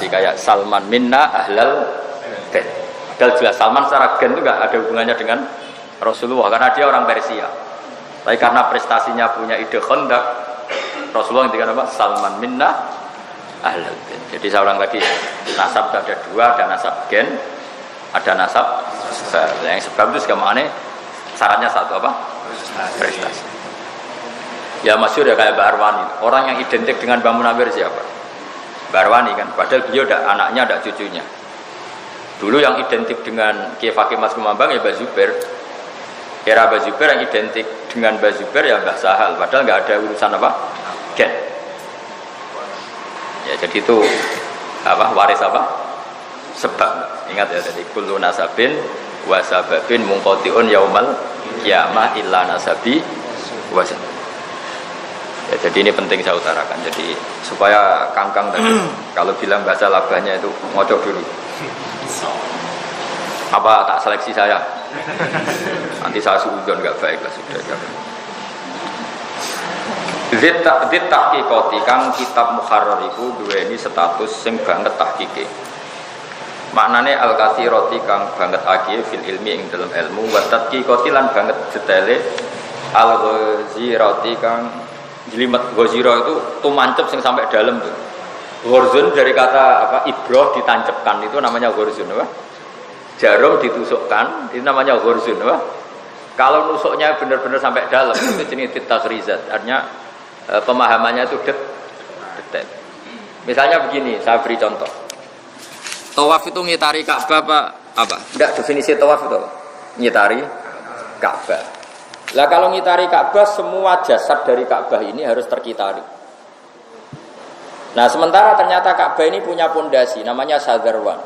prestasi kayak Salman minna ahlal bait. Padahal jelas Salman secara gen itu nggak ada hubungannya dengan Rasulullah karena dia orang Persia. Tapi karena prestasinya punya ide Khandaq, Rasulullah ngendikan apa? Salman minna ahlal bait. Jadi saya ulang lagi, nasab ada dua, ada nasab gen, ada nasab sebab. Yang sebab itu segamane syaratnya satu apa? Prestasi. Ya masyhur ya kayak Mbak Arwani. Orang yang identik dengan Mbak Munawir siapa? Mbak Arwani kan. Padahal beliau ada anaknya, ada cucunya. Dulu yang identik dengan Kiai Fakih Mas Kumambang ya Mbak Zubair. Era Mbak Zubair yang identik dengan Mbak Zubair ya Mbah Sahal. Padahal nggak ada urusan apa? Gen. Ya jadi itu apa? Waris apa? Sebab. Ingat ya tadi kullu nasabin wa sababin munqati'un yaumal qiyamah illa nasabi wa sabab. Ya, jadi ini penting saya utarakan. Jadi supaya kangkang tadi kalau bilang bahasa labahnya itu ngocok dulu. Apa tak seleksi saya? Nanti saya suudon nggak baik lah sudah. Zit tahqiqati kang kitab Muharrar iku duweni status sing banget tahqiqe. Maknane al-katsirati kang banget akeh fil ilmi ing dalam ilmu wa tahqiqati lan banget detaile al-ghazirati kang jelimet. Ghazira itu tumancep sing sampai dalam tuh. Ghorzun dari kata apa? Ibroh ditancapkan itu namanya ghorzun apa? Jarum ditusukkan itu namanya ghorzun apa? Kalau nusuknya benar-benar sampai dalam itu jenis takhrizat. Artinya pemahamannya itu detail. Misalnya begini, saya beri contoh. Tawaf itu ngitari Ka'bah apa? Enggak, definisi tawaf itu ngitari Ka'bah. Lah kalau ngitari Ka'bah semua jasad dari Ka'bah ini harus terkitari. Nah, sementara ternyata Ka'bah ini punya pondasi namanya Sadarwan.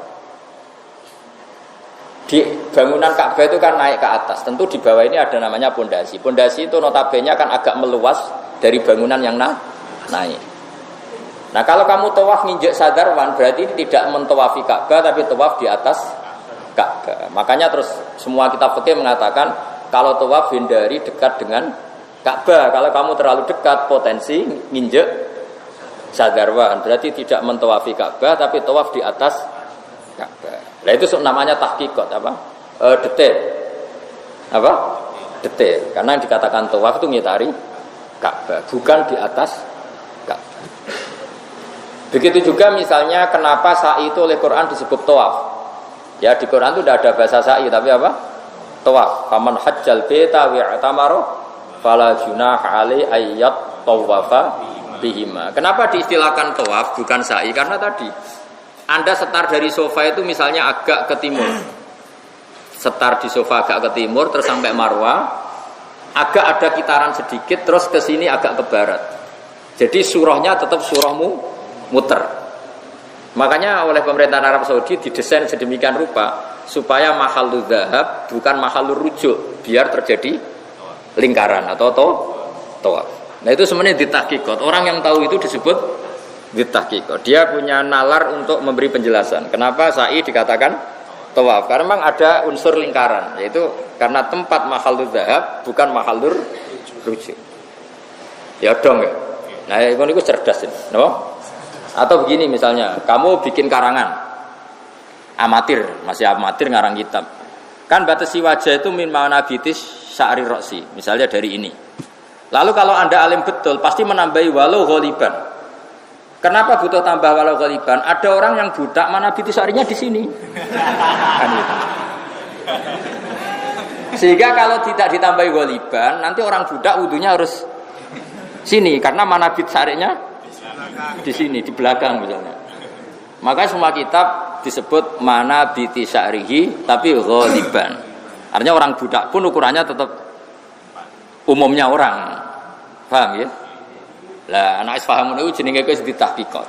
Di bangunan Ka'bah itu kan naik ke atas. Tentu di bawah ini ada namanya pondasi. Pondasi itu notabene kan agak meluas dari bangunan yang naik. Nah, kalau kamu tawaf nginjek Sadarwan berarti ini tidak mentawafi Ka'bah tapi tawaf di atas Ka'bah. Makanya terus semua kitab fikih mengatakan kalau tawaf hindari dekat dengan Ka'bah. Kalau kamu terlalu dekat potensi nginjek Sadarwan berarti tidak mentawafi Ka'bah tapi tawaf di atas Ka'bah. Nah itu namanya tahqiqat apa? Detail. Apa? Detail. Karena yang dikatakan tawaf itu ngitari Ka'bah, bukan di atas Ka'bah. Begitu juga misalnya kenapa sa'i itu oleh Quran disebut tawaf. Ya di Quran itu tidak ada bahasa sa'i tapi apa? Tawaf. Faman hajjal baita wa i'tamara fala junaha alai ayyat tawafa bihima. Kenapa diistilahkan tawaf bukan sa'i? Karena tadi Anda setar dari sofa itu misalnya agak ke timur. Setar di sofa agak ke timur terus sampai Marwah, agak ada kitaran sedikit terus ke sini agak ke barat. Jadi surahnya tetap surahmu muter. Makanya oleh pemerintah Arab Saudi didesain sedemikian rupa supaya mahallul dzahab bukan mahallul rujuk, biar terjadi lingkaran atau tawaf. Nah itu sebenarnya ditahqiqat. Orang yang tahu itu disebut ditahqiqat. Dia punya nalar untuk memberi penjelasan. Kenapa sa'i dikatakan tawaf? Karena memang ada unsur lingkaran, yaitu karena tempat mahallul dzahab bukan mahallul rujuk. Ya dong ya. Nah itu cerdas ini, no? Atau begini misalnya, kamu bikin karangan amatir, masih amatir ngarang kitab. Kan batasi wajah itu min manabitis sya'ri roksi, misalnya dari ini. Lalu kalau Anda alim betul, pasti menambahi walau ghaliban. Kenapa butuh tambah walau ghaliban? Ada orang yang budak manabitis sya'rinya di sini. Kan itu. Sehingga kalau tidak ditambahi ghaliban, nanti orang budak wudunya harus sini karena manabit sya'rinya di sini, di belakang misalnya. Maka semua kitab disebut manabiti sya'rihi tapi ghaliban. Artinya orang budak pun ukurannya tetap umumnya orang. Paham ya? Lah anak is paham niku jenenge wis ditahqiqat.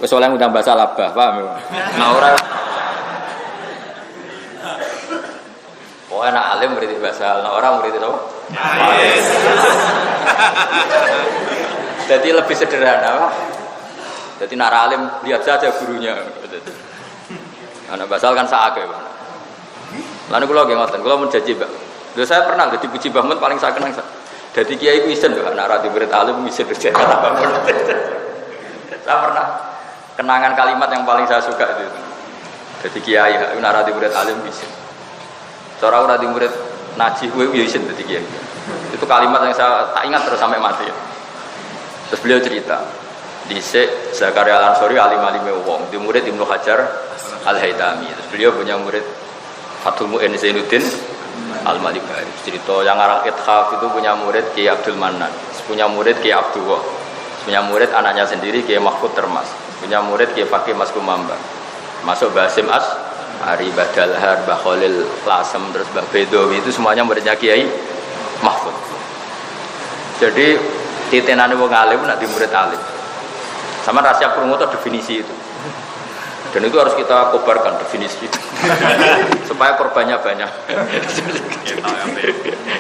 Wis oleh ngundang bahasa labah, paham ya? Nah ora oh anak alim berarti bahasa, nah orang berarti apa? Jadi lebih sederhana, Pak. Jadi nara alim lihat saja gurunya. Anak basal kan saake, Pak. Lalu kula nggih ngoten, kula mun janji, Mbak. Lho saya pernah jadi puji bangun paling saya kenang. Jadi kiai misen lho, anak rati murid alim misen kerja kata bangun. Saya pernah kenangan kalimat yang paling saya suka itu. Jadi kiai, nara di murid alim bisa. Seorang orang di murid najih, gue bisa jadi kiai. Itu kalimat yang saya tak ingat terus sampai mati. Terus beliau cerita, di Zakaria Al-Ansori alim-alime wong, di murid Ibnu Hajar Al-Haytami. Terus beliau punya murid Fathul Mu'in Zainuddin Al-Malibari. Cerita yang arang Ithaf itu punya murid Kiai Abdul Manan, punya murid Kiai Abdullah, punya murid anaknya sendiri Kiai Mahfud Termas, punya murid Kiai Fakih Mas Kumamba, masuk Basim As, Ari Badalhar, Mbah Khalil Lasem, terus Mbah Bedowi, itu semuanya muridnya Kiai Mahfud. Jadi titenane wong alim nak di murid alim. Sama rahasia krungu itu definisi itu. Dan itu harus kita kobarkan definisi itu. Supaya korbannya banyak.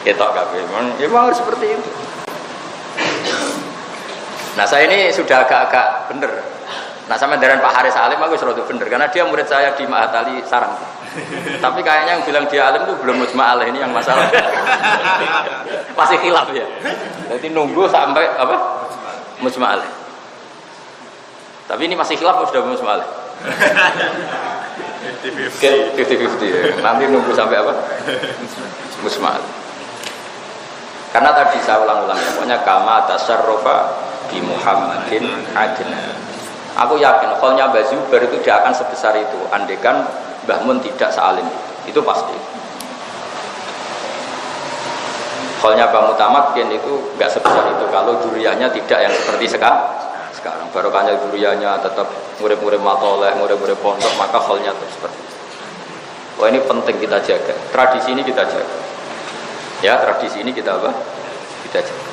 Ketok kabeh. Memang harus seperti itu. Nah, saya ini sudah agak-agak bener. Nah, sama dengan Pak Haris Alim aku sudah bener karena dia murid saya di Ma'had Ali Sarang. Tapi kayaknya yang bilang dia alim itu belum mujma' alaih, ini yang masalah. Masih khilaf ya. Jadi nunggu sampai apa? Mujma' alaih. Tapi ini masih khilaf atau sudah mujma' alaih? 50-50 ya. Nanti nunggu sampai apa? Mujma' alaih. Karena tadi saya ulang-ulang ya, pokoknya kama tasarrufa bi Muhammadin adna. Aku yakin kholnya Mbah Zubair itu tidak akan sebesar itu andekan Mbah Mun tidak sealim itu pasti. Kholnya Mbah Mutamakin itu nggak sebesar itu kalau juriahnya tidak yang seperti sekarang. Barokahnya juriahnya tetap murid-murid matoleh, murid-murid pondok, maka kholnya tetap seperti itu. Wah, ini penting kita jaga. Tradisi ini kita jaga. Ya, tradisi ini kita apa? Kita jaga.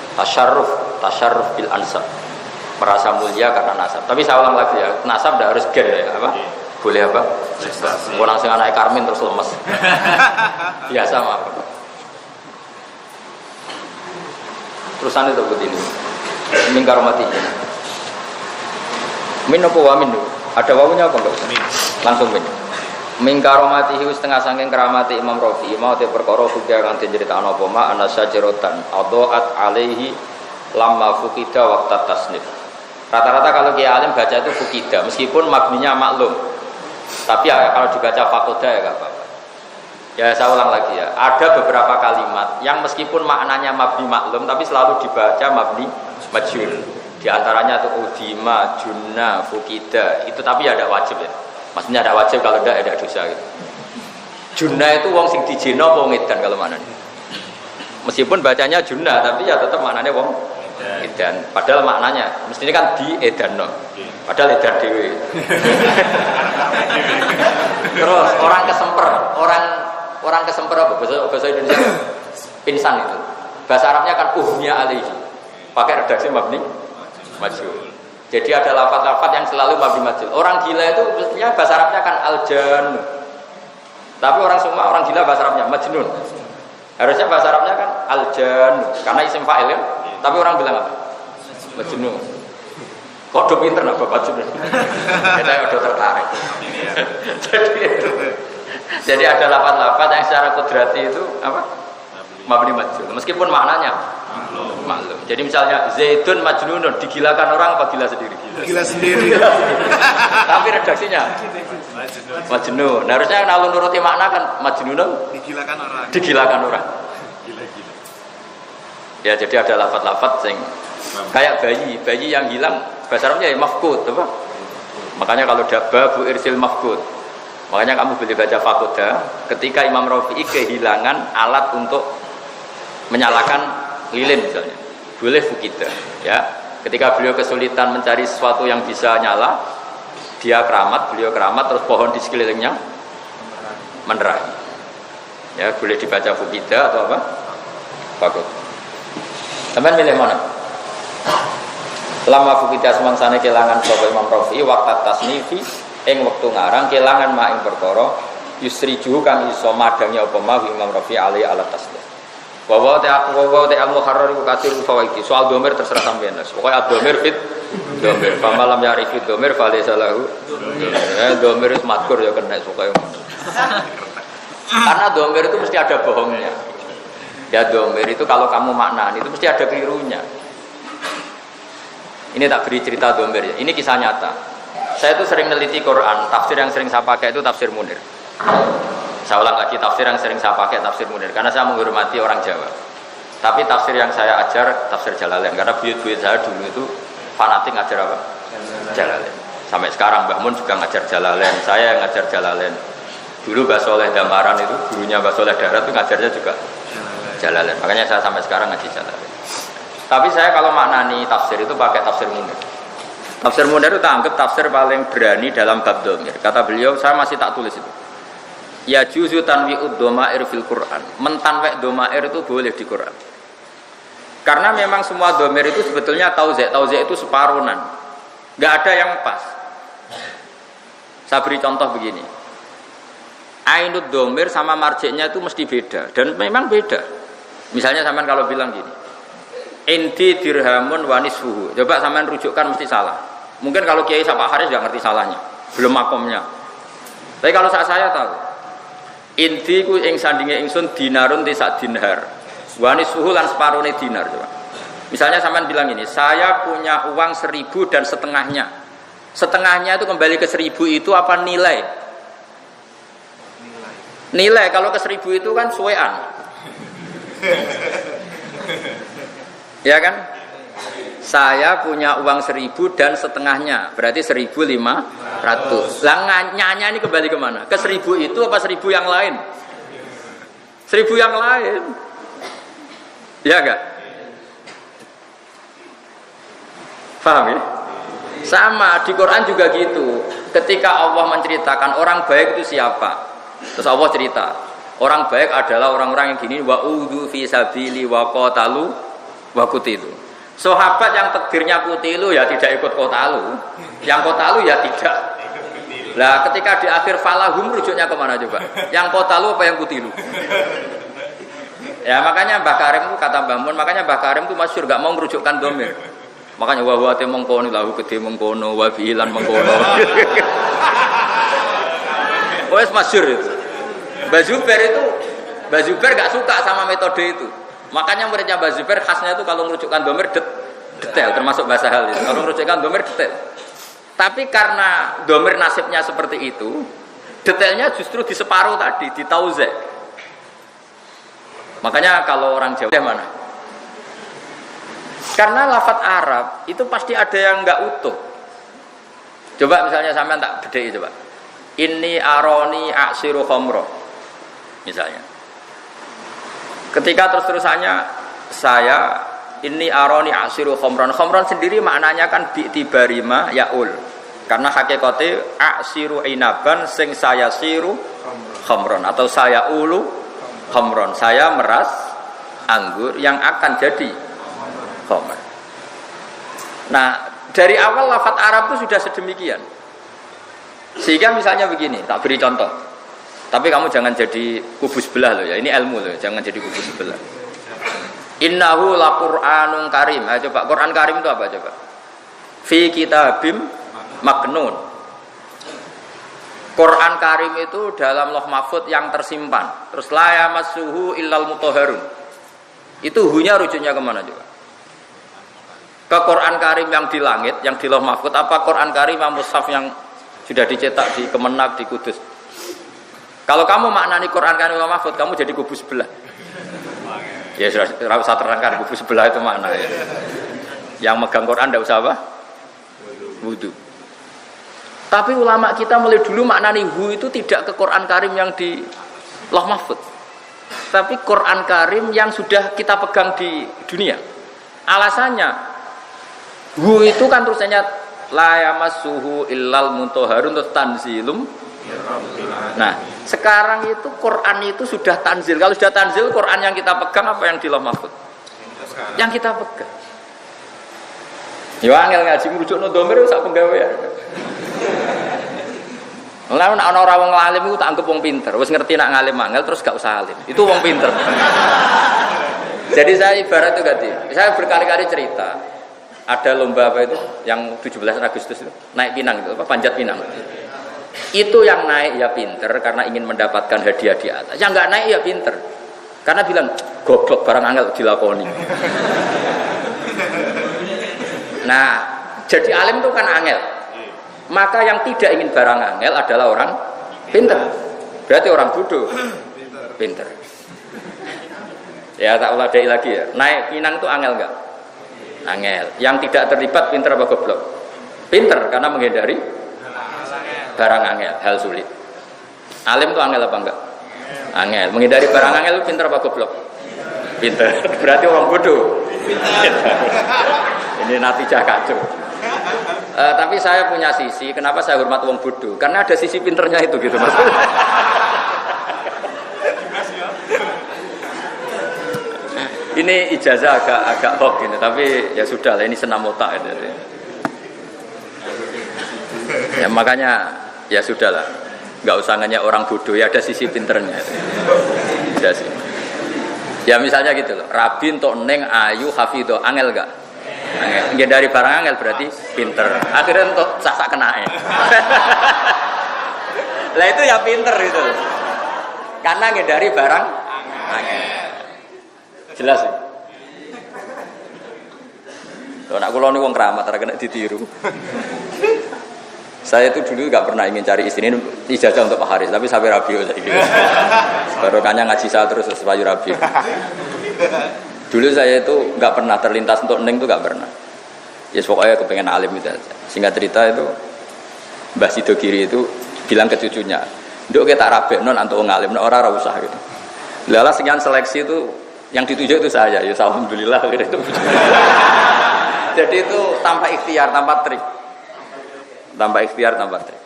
Tasyarruf bil ansab. Merasa mulia karena nasab. Tapi saya ulang lagi ya, nasab tidak harus gen ya, apa? Boleh apa? Mau langsung anak Karmin terus lemes. Biasa mah. Terusan itu begini. Min karomati. Min apa wa min? Ada wawunya apa enggak? Langsung min. Min karomati setengah saking keramati Imam Rafi. Mau te perkara sudah kan diceritakan apa ma anasajerotan adoat alaihi lamma fuqida waqta tasnif. Rata-rata kalau Kiai Alim baca itu fuqida meskipun mabninya maklum. Tapi ya, kalau dibaca fakoda ya enggak apa-apa. Ya saya ulang lagi ya. Ada beberapa kalimat yang meskipun maknanya mabni maklum tapi selalu dibaca mabni majhul. Di antaranya itu udima, junna, fuqida. Itu tapi ada wajib ya. Maksudnya ada wajib kalau tidak ada dosa gitu. Junna itu wong sing dijina apa wong edan kalau maknanya. Meskipun bacanya junna tapi ya tetap maknanya wong edan. Padahal maknanya mestinya kan di edanno. Padahal edan dhewe. Terus orang kesemper, orang kesemper apa bahasa Indonesia? Pingsan itu. Bahasa Arabnya kan uhnya alaihi. Pakai redaksi mabni majhul. Jadi ada lafaz-lafaz yang selalu mabni majhul. Orang gila itu mestinya bahasa Arabnya kan aljan. Tapi orang gila bahasa Arabnya majnun. Harusnya bahasa Arabnya kan aljan karena isim fa'il ya. Tapi orang bilang apa? Majnun. Kode pinter lah Bapak Majnun. Kita udah tertarik. Jadi ada lafaz-lafaz yang secara kudrati itu apa? Mabni majhul. Meskipun maknanya maklum. Jadi misalnya Zaidun majnunun, digilakan orang apa gila sendiri? Gila sendiri. Tapi redaksinya majnun. Nah, harusnya kalau nuruti makna kan majnunun Digilakan orang. Digilakan orang. Gila-gila. Ya jadi ada lafaz-lafaz yang kayak bayi yang hilang bahasa Arabnya ya mafqud, apa? Makanya kalau dabba bu irsil mafqud. Makanya kamu boleh baca fakoda ketika Imam Rafi'i kehilangan alat untuk menyalakan lilin misalnya, boleh fuqida ya. Ketika beliau kesulitan mencari sesuatu yang bisa nyala, beliau keramat terus pohon di sekelilingnya menerangi. Ya, boleh dibaca fuqida atau apa? Fakod. Teman milih mana? Lama fuqida semangsane kelangan sapa Imam Rafi'i waqt tasnifi ing wektu ngarang kelangan mak ing perkara yusriju kang iso madangi apa ma Imam Rafi'i alai ala tasnif. Wa al-muharrar iku kathir fawaidi. Soal domir terserah sampean. Pokoke ad-domir fit domir. Fa malam ya'rifu domir fa laysa lahu. Domir itu madkur ya kena pokoke. Karena domir itu mesti ada bohongnya. Ya domir itu kalau kamu maknani itu mesti ada kelirunya. Ini tak beri cerita domir ya. Ini kisah nyata. Saya itu sering neliti Quran, tafsir yang sering saya pakai itu tafsir Munir. Saya ulang lagi, tafsir yang sering saya pakai tafsir Munir, karena saya menghormati orang Jawa. Tapi tafsir yang saya ajar tafsir Jalalain, karena buyut-buyut saya dulu itu fanatik ngajar apa? Jalalain. Sampai sekarang Mbah Mun juga ngajar Jalalain, saya yang ngajar Jalalain. Dulu Mbah Soleh Damaran itu, gurunya Mbah Soleh Darat itu ngajarnya juga Jalalain. Makanya saya sampai sekarang ngaji Jalalain. Tapi saya kalau maknani tafsir itu pakai tafsir Munir. Tafsir Munir itu tak anggap tafsir paling berani dalam bab dhamir. Kata beliau, saya masih tak tulis itu. Ya juzu tanwi'ud dhamair fil Quran. Mentanwek dhamair itu boleh di Quran. Karena memang semua dhamir itu sebetulnya tauzi' itu separuhan. Enggak ada yang pas. Saya beri contoh begini. Ainud dhamir sama marji'nya itu mesti beda dan memang beda. Misalnya sampean kalau bilang gini. Indi dirhamun wa nisfuhu. Coba sampean rujukkan mesti salah. Mungkin kalau Kiai Sapa Haris enggak ngerti salahnya, belum makomnya. Tapi kalau saya tahu. Indi ku ing sandinge ingsun dinarun ti sak dinar. Wa nisfuhu lan separone dinar coba. Misalnya sampean bilang ini, saya punya uang 1.000 dan setengahnya. Setengahnya itu kembali ke 1.000 itu apa nilai? Nilai kalau ke 1.000 itu kan suwean. Ya kan? Saya punya uang 1.000 dan setengahnya, berarti 1.500. Lah nyanya ini kembali kemana? Ke 1.000 itu apa 1.000 yang lain? 1.000 yang lain. Ya enggak? Paham ya? Sama di Quran juga gitu. Ketika Allah menceritakan orang baik itu siapa, terus Allah cerita orang baik adalah orang-orang yang gini, wa udhu fi sabili wa qatalu wa qutilu. Sahabat yang takdirnya kutilu ya tidak ikut kotalu, yang kotalu ya tidak. Lah ketika di akhir falahum rujuknya kemana coba? Yang kotalu apa yang kutilu? Ya makanya Mbah Karim itu kata Mbah Mun, makanya Mbah Karim itu masyhur gak mau merujukkan domir. Makanya wa huwa te mengkono lahu gede mengkono wa fi'lan mengkono. Wes masyhur itu. Mbah Zubair gak suka sama metode itu. Makanya muridnya Mbah Zubair khasnya itu kalau merujukkan domir detail, termasuk bahasa hal itu. Kalau merujukkan domir detail. Tapi karena domir nasibnya seperti itu, detailnya justru di separuh tadi, di tauze. Makanya kalau orang Jawa mana? Karena lafadz Arab itu pasti ada yang enggak utuh. Coba misalnya sampean tak bedheki coba. Inni aroni aksiru khamra. Misalnya. Ketika terus-terusannya saya ini aroni asiru khomron. Khomron sendiri maknanya kan bi'tibarima yaul. Karena hakikatnya asiru inaban sing saya siru khomron atau saya ulu khomron. Saya meras anggur yang akan jadi khomron. Nah dari awal lafadz Arab itu sudah sedemikian. Sehingga misalnya begini, tak beri contoh. Tapi kamu jangan jadi kubu sebelah loh ya. Ini ilmu loh, jangan jadi kubu sebelah. Innahu laqur'anun karim. Ayo coba Quran Karim itu apa coba? Fi kitabim maknun. Quran Karim itu dalam Lauh Mahfuz yang tersimpan. Terus la yamassuhu illal mutahharun. Itu hunya rujuknya kemana coba? Ke Quran Karim yang di langit, yang di Lauh Mahfuz, apa Quran Karim yang mushaf yang sudah dicetak di Kemenag di Kudus? Kalau kamu maknani Quran Karim Lauh Mahfuz, kamu jadi kubu sebelah. Ya sudah usah terangkan kubu sebelah itu makna ya. Yang megang Quran tidak usah apa? Wudu. Tapi ulama kita mulai dulu maknani hu itu tidak ke Quran Karim yang di Lauh Mahfuz. Tapi Quran Karim yang sudah kita pegang di dunia. Alasannya hu itu kan tulisannya la yamassuhu illal mutahharun tanzilum. Nah, sekarang itu Quran itu sudah tanzil. Kalau sudah tanzil, Quran yang kita pegang apa yang di Lauh Mahfuz? Yang kita pegang. Ya angel ngaji merujukno domir sak penggawean. Lah nek ana ora wong alim iku tak anggap wong pinter. Wis ngerti nak ngalim angel terus gak usah alim. Itu wong pinter. Jadi saya ibarat itu ganti. Saya berkali-kali cerita. Ada lomba apa itu yang 17 Agustus itu naik pinang itu apa panjat pinang. Itu yang naik ya pinter karena ingin mendapatkan hadiah di atas. Yang nggak naik ya pinter karena bilang goblok barang angel dilakoni. Nah jadi alim itu kan angel. Maka yang tidak ingin barang angel adalah orang pinter. Berarti orang bodoh. Pinter. Ya tak uladai lagi ya. Naik Pinang itu angel enggak? Angel. Yang tidak terlibat pinter apa goblok? Pinter karena menghindari barang angel, hal sulit. Alim itu angel apa enggak? Angel. Menghindari barang angel itu pinter apa goblok? Pinter. Berarti orang bodoh. Pinter. Ini natijah kacau. Tapi saya punya sisi, kenapa saya hormat wong bodoh? Karena ada sisi pinternya itu gitu maksudnya. Ini ijazah agak hoax gitu, tapi ya sudah lah, ini senam otak gitu. Ya makanya ya sudah lah, nggak usah nanya orang bodoh, ya ada sisi pinternya. Ya sih. Ya misalnya gitu loh, Rabi untuk Neng Ayu Hafido angel gak? Angel. Dari barang angel berarti pinter. Akhirnya untuk sasak kena ya. Lah itu ya pinter itu. Karena dari barang angel. Jelas ya? Loh, nak kula niku wong keramat ora kena ditiru. Saya itu dulu nggak pernah ingin cari istri, ini ijazah untuk Pak Haris, tapi sampai rabi saiki. Barokahnya ngaji saya terus supaya rabi. Dulu saya itu nggak pernah terlintas untuk Neng itu nggak pernah. Ya pokoknya kepengen alim itu aja. Singkat cerita itu Mbah Sido Kiri itu bilang ke cucunya, "Nduk kita rabi non antuk ngalim, ora usah gitu." Lala sekian seleksi itu yang dituju itu saya, ya alhamdulillah itu. Jadi itu tanpa ikhtiar, tanpa trik. Tanpa ikhtiar, tanpa trik.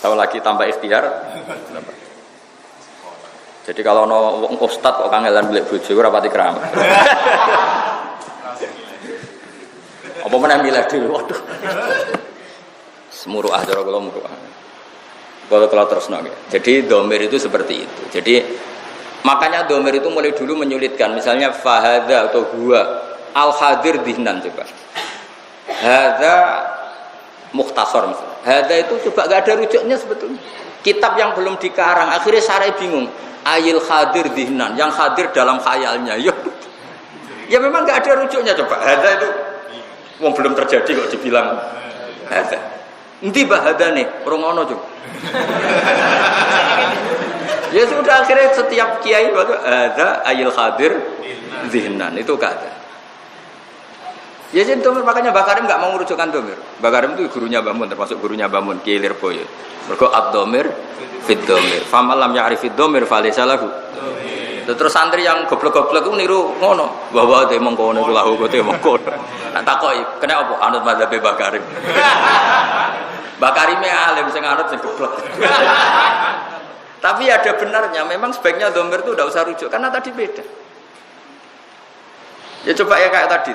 Tahu lagi tanpa ikhtiar. Jadi kalau no ustad kok kangelan golek bojo ora pati keramat. Apa meneh milih dhewe, waduh. Semuruah cara kula muruah. Kalau terusno nggih. Jadi domir itu seperti itu. Jadi makanya domir itu mulai dulu menyulitkan. Misalnya fahadha atau huwa al-hadir dihnan coba. Hadza mukhtasar misalnya. Hadza itu coba gak ada rujuknya sebetulnya. Kitab yang belum dikarang akhirnya sarai bingung. Ayil hadir dihnan, yang hadir dalam khayalnya. Ya memang gak ada rujuknya coba. Hadza itu wong belum terjadi kok dibilang hadza. Endi bah hadza nih? Ora ngono coba. Ya sudah akhirnya setiap kiai itu ada ayil hadir zihnan itu kata. Ya jadi domir makanya Mbak Karim nggak mau merujukkan domir. Mbak Karim itu gurunya Mbak Mun, termasuk gurunya Mbak Mun Kiai Lirboyo. Mergo ad-domir fit domir. Famalam ya'rifid domir falaysa lahu. Terus santri yang goblok-goblok itu niru ngono. Bahwa te mengkono iku lahu te mengkono. Nah takoki, kena apa anut mazhab Mbak Karim. Mbak Karime alim sing anut sing goblok. Tapi ada benarnya, memang sebaiknya domir itu tidak usah rujuk karena tadi beda. Ya coba ya kayak tadi.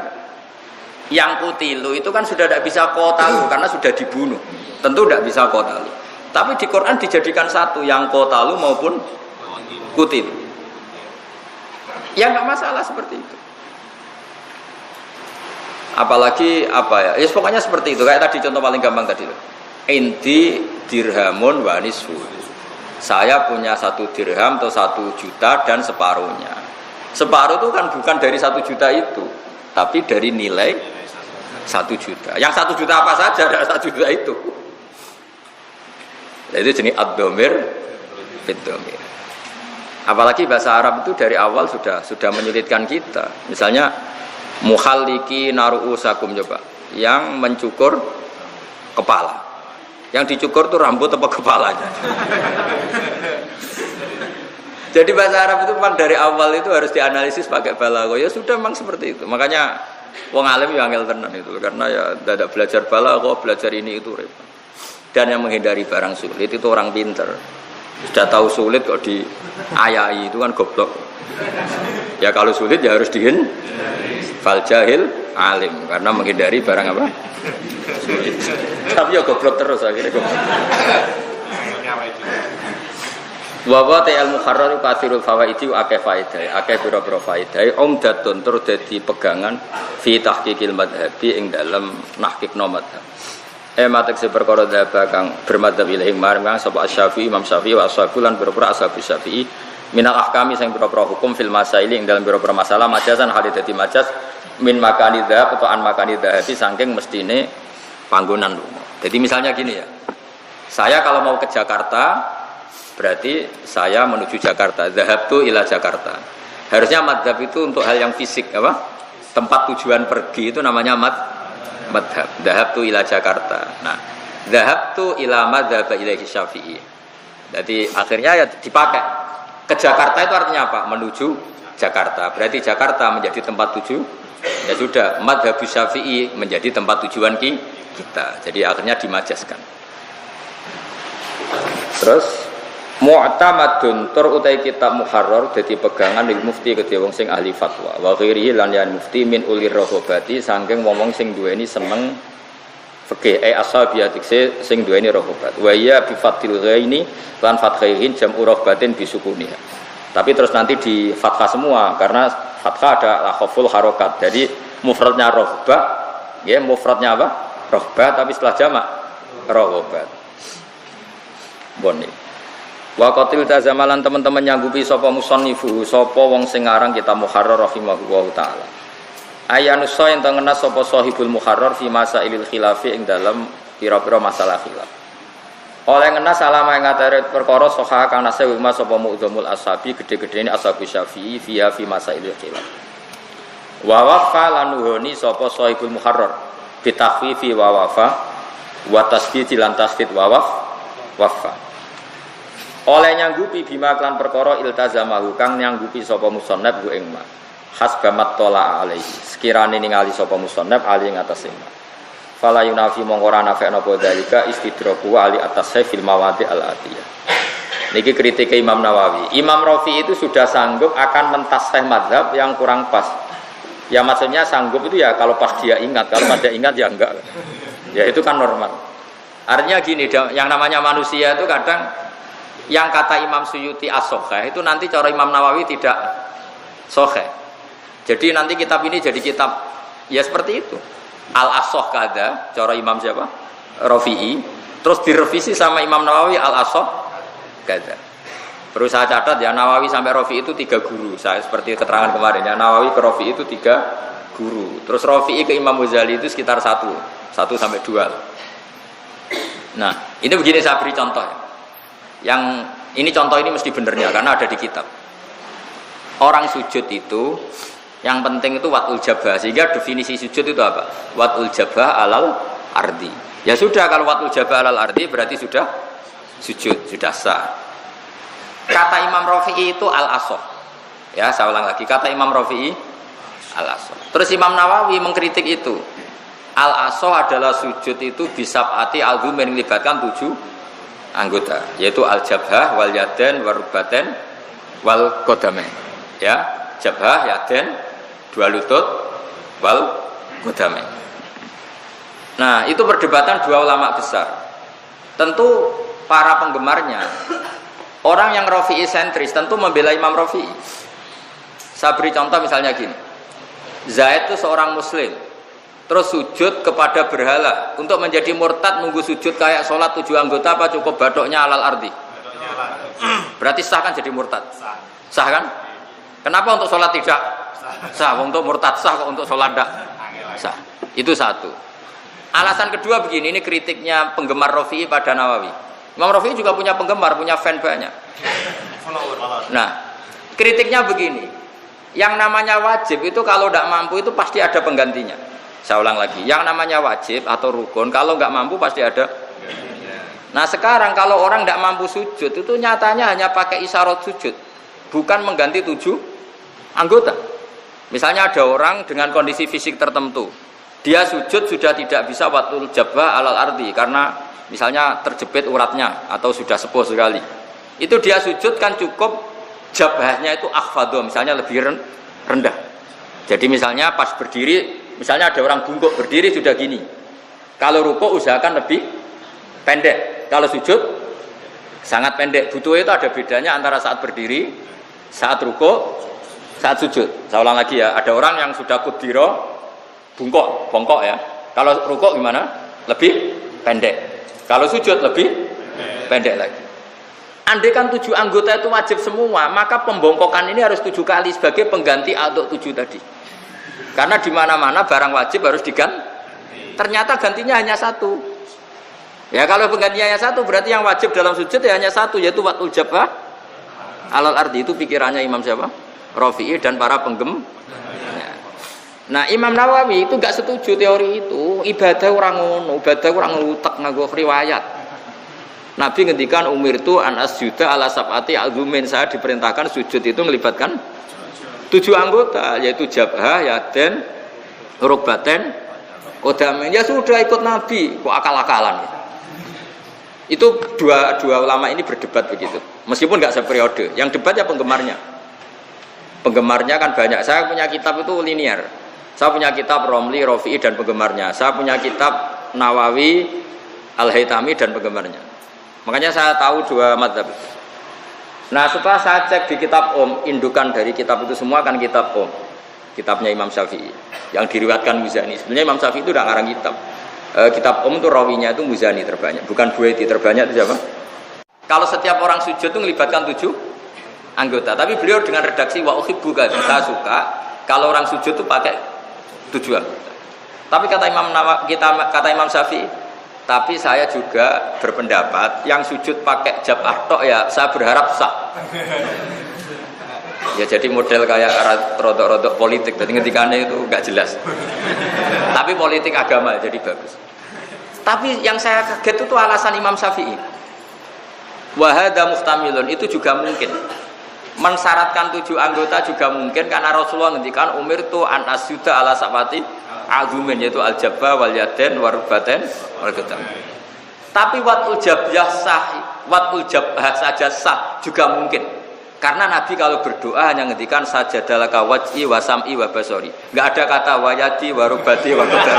Yang kutilu itu kan sudah tidak bisa kotalu karena sudah dibunuh. Tentu tidak bisa kotalu. Tapi di Quran dijadikan satu yang kotalu maupun kutilu. Ya nggak masalah seperti itu. Apalagi apa ya? Ya pokoknya seperti itu. Kayak tadi contoh paling gampang tadi. Inti dirhamun wa nisfu. Saya punya 1 dirham atau 1 juta dan separuhnya. Separuh itu kan bukan dari 1 juta itu, tapi dari nilai 1 juta. Yang 1 juta apa saja dari 1 juta itu. Nah, itu jenis ad-domir fit domir. Apalagi bahasa Arab itu dari awal sudah menyulitkan kita. Misalnya mukhalliki naru'usakum coba, yang mencukur kepala. Yang dicukur tuh rambut apa kepalanya. Jadi bahasa Arab itu memang dari awal itu harus dianalisis pakai balaghah. Ya sudah memang seperti itu. Makanya wong alim yang angel tenan itu karena ya tidak belajar balaghah, belajar ini itu repot. Dan yang menghindari barang sulit itu orang pinter. Sudah tahu sulit kok diayai itu kan goblok. Ya kalau sulit ya harus fal jahil alim karena menghindari barang apa? Sulit. Tapi ya goblok terus akhirnya goblok. Wa ta'al mukharrar katsirul fawaidi wa akeh faedah, akeh pira-pira faedah umdatun tur dadi pegangan fi tahqiqil madhabi ing dalem nahqiqno madhab. Matek se perkara dhaba kang bermadhab ilahi marang sapa Asy-Syafi'i Imam Syafi'i wa ashabu lan pira-pira ashabu Syafi'i minal ahkami sing pira-pira hukum fil masaili ing dalem pira-pira masalah majazan hal dadi majaz min makani dhab atau an makani dhahabi saking mestine panggonan lunga. Jadi misalnya gini ya, saya kalau mau ke Jakarta, berarti saya menuju Jakarta. Dhahabtu ila Jakarta. Harusnya madhab itu untuk hal yang fisik, apa? Tempat tujuan pergi itu namanya madhab. Dhahabtu ila Jakarta. Nah, dhahabtu ila madhab ilaihi Syafi'i. Jadi akhirnya ya dipakai. Ke Jakarta itu artinya apa? Menuju Jakarta. Berarti Jakarta menjadi tempat tuju. Ya sudah, madhab Syafi'i menjadi tempat tujuan kita. Jadi akhirnya dimajaskan. Terus mu'tamadun tur utai kitab muharrar dadi pegangan lil mufti kedhe wong sing ahli fatwa. Wa ghairihi lan yan mufti min ulir rohobati saking wong sing duweni seneng fikih ashabiyatike sing duweni rohobat. Wa ya bi fatil ghaini lan fathaihin jam'u rohbatin bisukuniha. Tapi terus nanti di fathah semua karena fathah ada khaful harokat. Jadi mufradnya rohbah, ya mufradnya apa? Rohbah tapi setelah jamak rohobat. Boni. Wa qatil tazamalan teman-teman nyanggupi sapa musannifu sapa wong sing aran kita muharrar rahimahullahu taala. Ayanusa yen tengenas sapa sahibul muharrar fi masailil khilafi ing dalam pira-pira masalah khilaf. Oleh ngenas salama ing ngatere perkara sahah kang nase wa sapa mu'dzamul ashabi gede-gedene ashabi Syafi'i fiha fi masailil khilaf. Wa wafa lanuhoni sapa sahibul muharrar bi takhfifi wa wafa wa tasbiti lan tasbit wa wafa. Oleh nyanggupi bima klan perkara iltazamahu kang nyanggupi sapa musannaf ku ing ma hasbamat tola alaihi sekirane ningali sapa musannaf ali ing atas ing fala yunafi mongko ora nafekno apa dalika istidraku ali atas fil mawadi al atiyah. Niki kritik Imam Nawawi. Imam Rafi'i itu sudah sanggup akan mentasfih mazhab yang kurang pas. Ya maksudnya sanggup itu ya kalau pas dia ingat, kalau pada ingat ya enggak. Ya itu kan normal. Artinya gini, yang namanya manusia itu kadang yang kata Imam Suyuti as-sokheh itu nanti cara Imam Nawawi tidak sokheh. Jadi nanti kitab ini jadi kitab ya seperti itu. Al-As-Sokh kada, cara Imam siapa? Rafi'i. Terus direvisi sama Imam Nawawi Al-As-Sokh kada. Perlu saya catat ya, Nawawi sampai Rafi'i itu 3 guru. Saya seperti keterangan kemarin ya, Nawawi ke Rafi'i itu 3 guru. Terus Rafi'i ke Imam Ghazali itu sekitar 1 sampai 2. Nah, ini begini saya beri contoh ya. Yang ini contoh ini mesti benernya karena ada di kitab. Orang sujud itu yang penting itu watul jabah. Sehingga definisi sujud itu apa? Watul jabah alal ardi. Ya sudah, kalau watul jabah alal ardi berarti sudah sujud, sudah sah. Kata Imam Rafi'i itu al-asah. Ya, saya ulang lagi. Kata Imam Rafi'i al-asah. Terus Imam Nawawi mengkritik itu. Al-asah adalah sujud itu bisa ati al-dhum yang melibatkan 7 anggota, yaitu al-jabhah wal yaden wal rubaten wal qadamain. Ya, jabhah, yaden, 2 lutut, wal qadamain. Nah, itu perdebatan 2 ulama besar. Tentu para penggemarnya orang yang Rafi'i sentris tentu membela Imam Rafi'i. Saya beri contoh misalnya gini. Zaid itu seorang muslim, terus sujud kepada berhala untuk menjadi murtad, nunggu sujud kayak sholat 7 anggota apa cukup badoknya alal ardi? Berarti sah kan jadi murtad? Sah kan? Kenapa untuk sholat tidak sah? Untuk murtad sah, kok untuk sholat tidak sah? Itu satu. Alasan kedua begini, ini kritiknya penggemar Rafi'i pada Nawawi. Imam Rafi'i juga punya penggemar, punya fan banyak. Nah, kritiknya begini, yang namanya wajib itu kalau tidak mampu itu pasti ada penggantinya. Saya ulang lagi, yang namanya wajib atau rukun kalau nggak mampu pasti ada. Nah sekarang kalau orang tidak mampu sujud itu nyatanya hanya pakai isyarat sujud, bukan mengganti 7 anggota. Misalnya ada orang dengan kondisi fisik tertentu, dia sujud sudah tidak bisa watul jabah alal ardi karena misalnya terjepit uratnya atau sudah sepuh sekali. Itu dia sujud kan cukup jabahnya itu akhfadho, misalnya lebih rendah. Jadi misalnya pas berdiri, misalnya ada orang bungkuk berdiri sudah gini. Kalau rukuk usahakan lebih pendek. Kalau sujud sangat pendek. Butuh itu ada bedanya antara saat berdiri, saat rukuk, saat sujud. Saya ulang lagi ya. Ada orang yang sudah kudiro bongkok ya. Kalau rukuk gimana? Lebih pendek. Kalau sujud lebih pendek lagi. Andai kan 7 anggota itu wajib semua, maka pembongkokan ini harus 7 kali sebagai pengganti untuk 7 tadi. Karena di mana-mana barang wajib harus diganti. Ternyata gantinya hanya 1. Ya kalau penggantinya satu berarti yang wajib dalam sujud ya hanya satu, yaitu watul jabah alal ardi. Itu pikirannya Imam siapa? Rafi'i dan para penggem. Nah Imam Nawawi itu gak setuju teori itu. Ibadah orang ngono, ibadah orang ngutak nganggo riwayat. Nabi ngendikan umirtu an asjuda ala sab'ati azumin, saya diperintahkan sujud itu melibatkan 7 anggota, yaitu jabhah, yaden, rukbaten, qadamin. Ya sudah ikut Nabi, kok akal-akalan. Itu dua ulama ini berdebat begitu, meskipun nggak seperiode. Yang debat ya penggemarnya. Penggemarnya kan banyak. Saya punya kitab itu linear. Saya punya kitab Romli, Rafi'i dan penggemarnya. Saya punya kitab Nawawi, Al-Haytami dan penggemarnya. Makanya saya tahu dua mazhab. Nah setelah saya cek di kitab indukan dari kitab itu semua kan kitab kitabnya Imam Syafi'i yang diriwayatkan Muzani. Sebenarnya Imam Syafi'i itu udah ngarang kitab. Kitab itu rawinya itu Muzani terbanyak, bukan Buaiti. Terbanyak itu siapa? Kalau setiap orang sujud itu melibatkan 7 anggota, tapi beliau dengan redaksi wa uhibbu, saya suka kalau orang sujud itu pakai 7 anggota. Tapi kata Imam Syafi'i, tapi saya juga berpendapat yang sujud pakai jabah tok ya saya berharap sah. Ya jadi model kayak rodok-rodok politik, jadi ngetikannya itu nggak jelas. Tapi politik agama jadi bagus. Tapi yang saya kaget itu alasan Imam Syafi'i. Wahada mustamilun, itu juga mungkin. Mensyaratkan 7 anggota juga mungkin karena Rasulullah ngendikan umirtu an asjuda ala sab'ati azumin, yaitu al-jabba wal yaden warubaten wal qadam. Tapi watul jabah sah, watul jabah saja sah juga mungkin. Karena Nabi kalau berdoa hanya ngendikan sajadalaka wajhi wa sam'i wa basori. Enggak ada kata wayadi wa rubati wa qadam.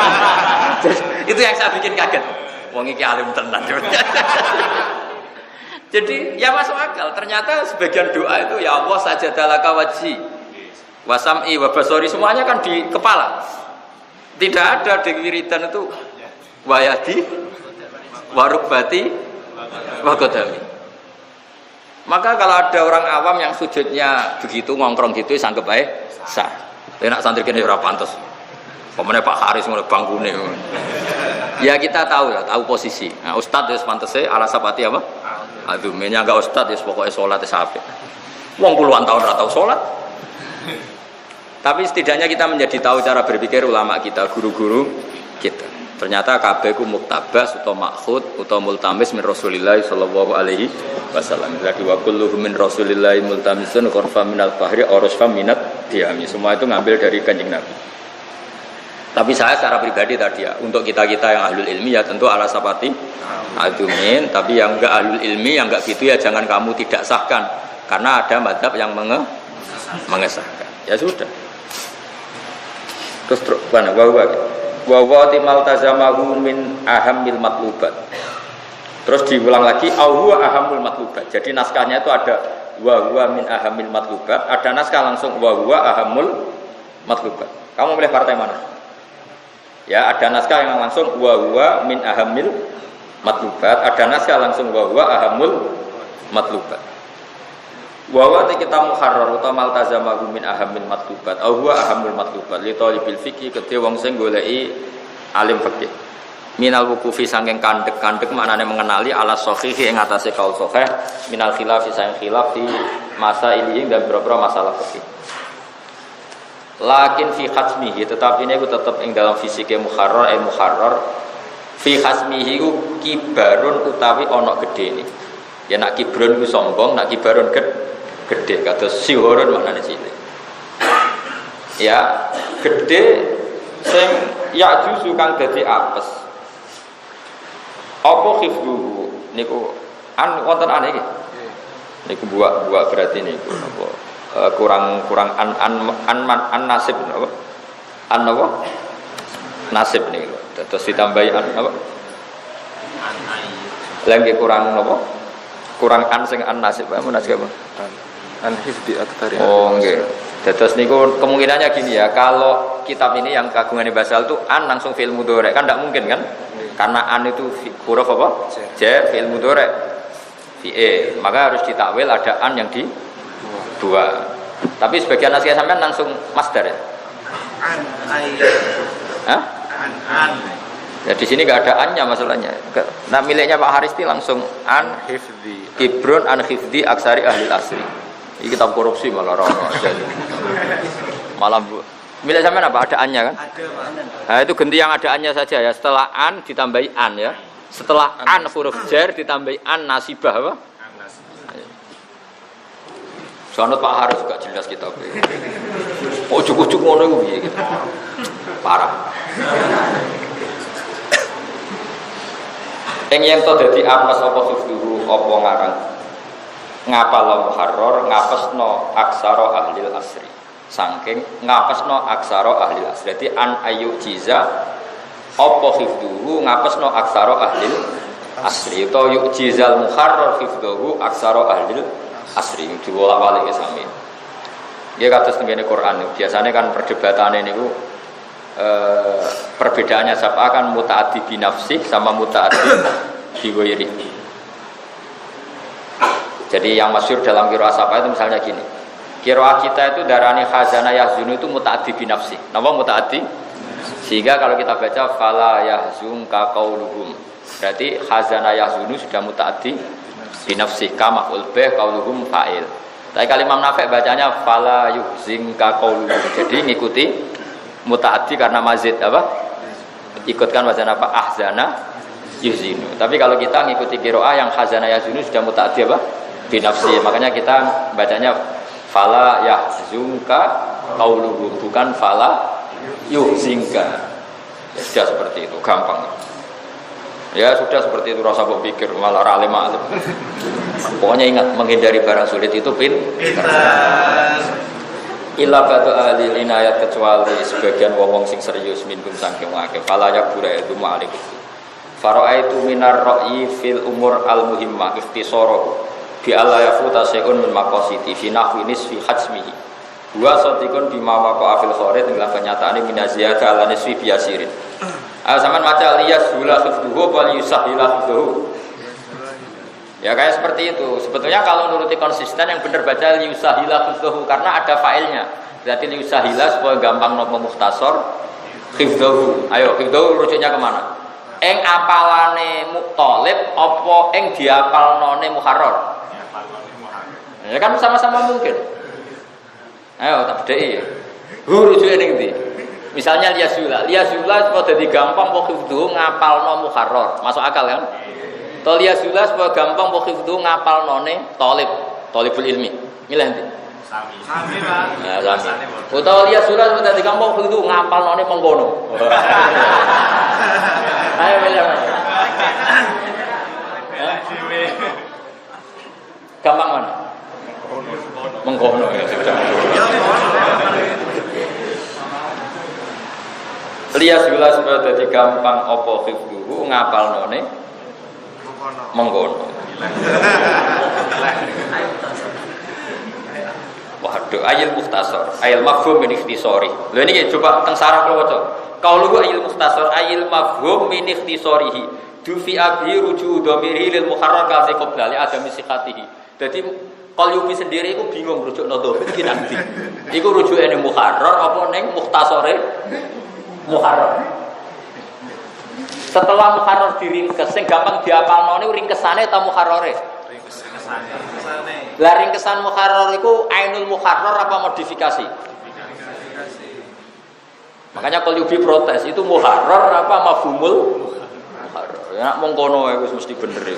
Itu yang saya bikin kaget. Wong iki alim tenan. Jadi ya masuk akal. Ternyata sebagian doa itu ya Allah sajadalaka wajhi wa sam'i wa basori, semuanya kan di kepala. Tidak ada di wiridan itu wayadi wa rubati wa qadami. Maka kalau ada orang awam yang sujudnya begitu ngongkrong gitu sanggep ae sah. Enak santri kene ora pantes. Pemene Pak Haris ngono bangkune. Ya kita tahu ya, tahu posisi. Nah, ustaz wis pantese ala sapati apa? Aduh, menya enggak ustaz ya pokoke salat wis apik. Wong puluhan tahun ora tau salat. Tapi setidaknya kita menjadi tahu cara berpikir ulama kita, guru-guru kita. Ternyata kabeh ku muktabas utawa makhud utawa multamis min Rasulillah sallallahu alaihi wasallam. Lagi wa kulluhum min Rasulillah multamisun qurfa minal fahri aurasfa minat diami. Semua itu ngambil dari Kanjeng Nabi. Tapi saya secara pribadi tadi ya, untuk kita-kita yang ahlul ilmi ya tentu ala sapati adumin, tapi yang enggak ahlul ilmi yang enggak gitu ya jangan kamu tidak sahkan karena ada mazhab yang mengesahkan. Ya sudah. Terus mana wa timal tazamahu min ahamil matlubat. Terus diulang lagi huwa ahamul matlubat. Jadi naskahnya itu ada wa huwa min ahamil matlubat, ada naskah langsung wa huwa ahamul matlubat. Kamu pilih partai mana? Ya, ada naskah yang langsung wa huwa min ahamil matlubat, ada naskah langsung wa huwa ahamul matlubat. Wa wa kita muharrar utawa maltazamahu min ahamil matlubat au huwa ahamul matlubat li talibil fiqih, kedhe wong sing goleki alim fikih minal wuqufi saking kandhek maknane mengenali ala sahih ing atase kaul sahih minal khilaf sang khilaf di masa ini dan beberapa masalah fikih. Lakin fi khasmihi, tetapi ini tetap ing dalam fisike muharrar fi khasmihi ku kibarun utawi ana gedene. Ya nak kibrun ku sombong, nak kibarun gede, kata sihorun maknanya cilik. Ya gede sing ya juzu kang dadi apes. Apa khifduhu niku wonten iki. Niku buak berarti niku apa? Kurang an nasib apa? An apa? Nasib niku. Terus ditambahi an apa? Lagi kurang apa? Kurang an sing an nasib apa nasib apa? An hifdi aktsari. Oh nggih. Terus niku kemungkinannya gini ya, kalau kitab ini yang kagungan basal itu an langsung fi'il mudhari kan tidak mungkin kan? Karena an itu huruf apa? Ja fi'il mudhari. Fi'il. Maka harus ditakwil ada an yang di dua. Tapi sebagian naskah sampean langsung masdar ya. An ai. Hah? An. Ya di sini nggak ada annya masalahnya. Nah miliknya Pak Haristi langsung an hifdi Ibrun an hifdi aksari ahli asri. Ini kitab korupsi malah rono aja. Malah milik sampean apa ada annya kan? ada Pak. Nah itu ganti yang ada annya saja ya. Setelah an ditambahi an ya. Setelah an huruf jar ditambahi an nasibah apa? Soalnya Pak Haris juga jelas kita. Oh cukup ngono iku piye gitu. Parah. Yang to dadi apes apa sufduhu apa ngarang ngapal muharrar ngapesno aksara ahli asri saking ngapesno aksara ahli asri dadi an ayu jiza apa hifduhu ngapesno aksara ahli asri itu yujizal muharrar hifduhu aksara ahli asri diwolak-walik sami. Nggih kados tengene Quran biasanya kan perdebatane niku perbedaannya siapa akan mutaaddi binafsih sama mutaaddi biwairi. Jadi yang masyhur dalam qiraah apa itu misalnya gini. Qiraah kita itu darani khazana yahzunu itu mutaaddi binafsih. Napa mutaaddi? Sehingga kalau kita baca fala yahzunka qauluhum. Berarti khazana yahzunu sudah mutaaddi binafsih kama ulbih qauluhum fa'il. Tapi kalau Imam Nafi' bacanya fala yuhzinka qauluhum. Jadi ngikuti mutaaddi karena mazid apa? Ikutkan wazan apa? Ahzana yuzinu. Tapi kalau kita ngikuti qiraah yang khazana yuzinu sudah mutaaddi apa? Binafsi. Makanya kita bacanya fala yahzunka qauluhum bukan fala yuhzinka. Ya sudah seperti itu, gampang. Ya sudah seperti itu rasa berpikir malah alim. Pokoknya ingat menghindari barang sulit itu pintar. Illa batu ahli inayat kecuali sebagian wong sing serius minum sangking wake fala yakbura itu ma'alikum fara'aitu minar ra'i fil umur al-muhimmah ikhtisarahu bi alla yafuta syai'un min maqasidi fi nahwi nisfi hajmihi wa satikun bima waqa'a fil kharid dengan kenyataane minaziyata ala nisfi biasirin. Zaman maca liyas hula hifduhu wal yusahila hifduhu. Ya kayak seperti itu. Sebetulnya kalau nuruti konsisten yang benar baca liusahila hifdhuhu karena ada failnya. Berarti liusahila supaya gampang nopo mukhtasar hifdhuhu. Ayo hifdhuhu rujuknya kemana? Eng apalane mutolib apa eng diapalnone muharrar? Ya kan sama-sama mungkin. Ayo tak bedheki. Hu rujuke ning ndi? Misalnya liasula supaya dadi gampang kok hifdhuhu ngapalno muharrar. Masuk akal kan? Tolia sulas bahwa gampang bokhifdu ngapal none tolibul ilmi. Milih nanti. Sami Pak. Ya sami. Utawa liya sulas bahwa gampang bokhifdu ngapal none pengkono. Ayo milih Mas. Gampang mana? Mengkono ya sudah. Liya sulas bahwa dadi gampang opo hifdu ngapal none mengkono. Waduh, ayil mukhtasar, ayil mafhum min ikhtisari. Lho niki coba teng sarah kula waca. Qauluhu ayil mukhtasar, ayil mafhum min ikhtisarihi. Dufi abi ruju dhamiri lil muharrar ka qabla li adami siqatihi. Dadi Qalyubi sendiri iku bingung rujuk nodo iki nanti. Iku rujuke ning muharrar apa ning mukhtasare muharrar. Setelah muharrar diringkes, sing gampang diapalno niku ringkesane ta muharrare? Ringkesane. Lah ringkesan muharrar iku ainul muharrar apa modifikasi? Modifikasi. Makanya Qalyubi protes, itu muharrar apa mafhumul muharrar. Ya mong kono wis mesti bener ya.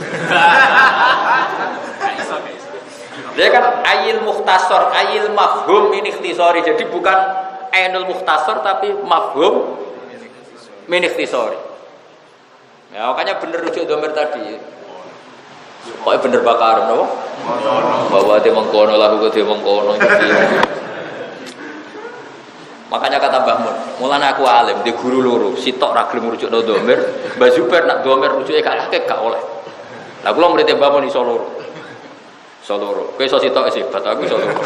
Dia kan ayil mukhtasar, ayil mafhum min ikhtisari. Jadi bukan ainul mukhtasar tapi mafhum min ikhtisari. Ya makanya bener rujuk domir tadi. Kok bener bakar no? Bahwa dia mengkono lagu dia mengkono. Makanya kata Mbah Mun, mulane aku alim di guru loro, sitok ra gelem rujuk no domir, Mbah Zubair nak domir rujuke gak akeh gak oleh. Lah kula murid Mbah Mun iso loro. Iso loro. Kowe iso sitok hebat, aku iso loro.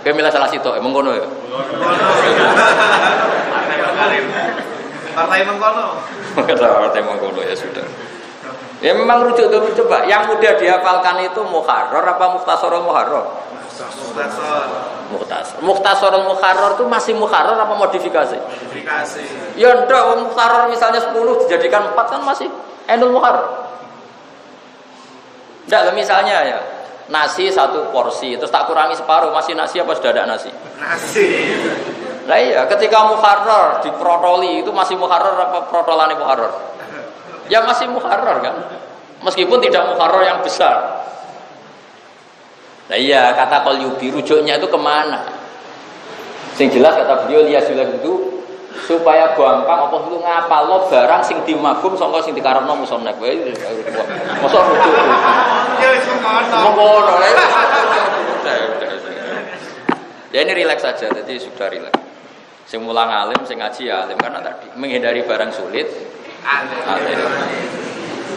Kowe milih salah sitok mengkono ya. Partai mengkono. Partai mengkono ya sudah. Ya memang rujuk domir coba. Yang mudah dihafalkan itu muharrar apa mukhtasar muharrar? Mukhtasar. Mukhtasarul mukharrar itu masih mukharrar apa modifikasi? Modifikasi. Ya ndak, mukharrar misalnya 10 dijadikan 4 kan masih ainul mukharrar. Ndak, misalnya ya nasi 1 porsi terus tak kurangi separuh, masih nasi apa sudah ada nasi? Nasi. Nah iya, ketika mukharrar diprotoli itu masih mukharrar apa protolane mukharrar? Ya masih mukharrar kan? Meskipun tidak mukharrar yang besar. Nah iya, kata qalyubi rujuknya itu kemana? Sing jelas kata beliau liasul itu supaya gampang apa itu ngapalno barang sing dimagum saka sing dikarepno musannaf wae. Mosok rujuk. Ya wis ngono. Ya ini rileks saja, jadi sudah rileks. Sing mulang alim, sing ngaji ya alim karena tadi menghindari barang sulit. Alim.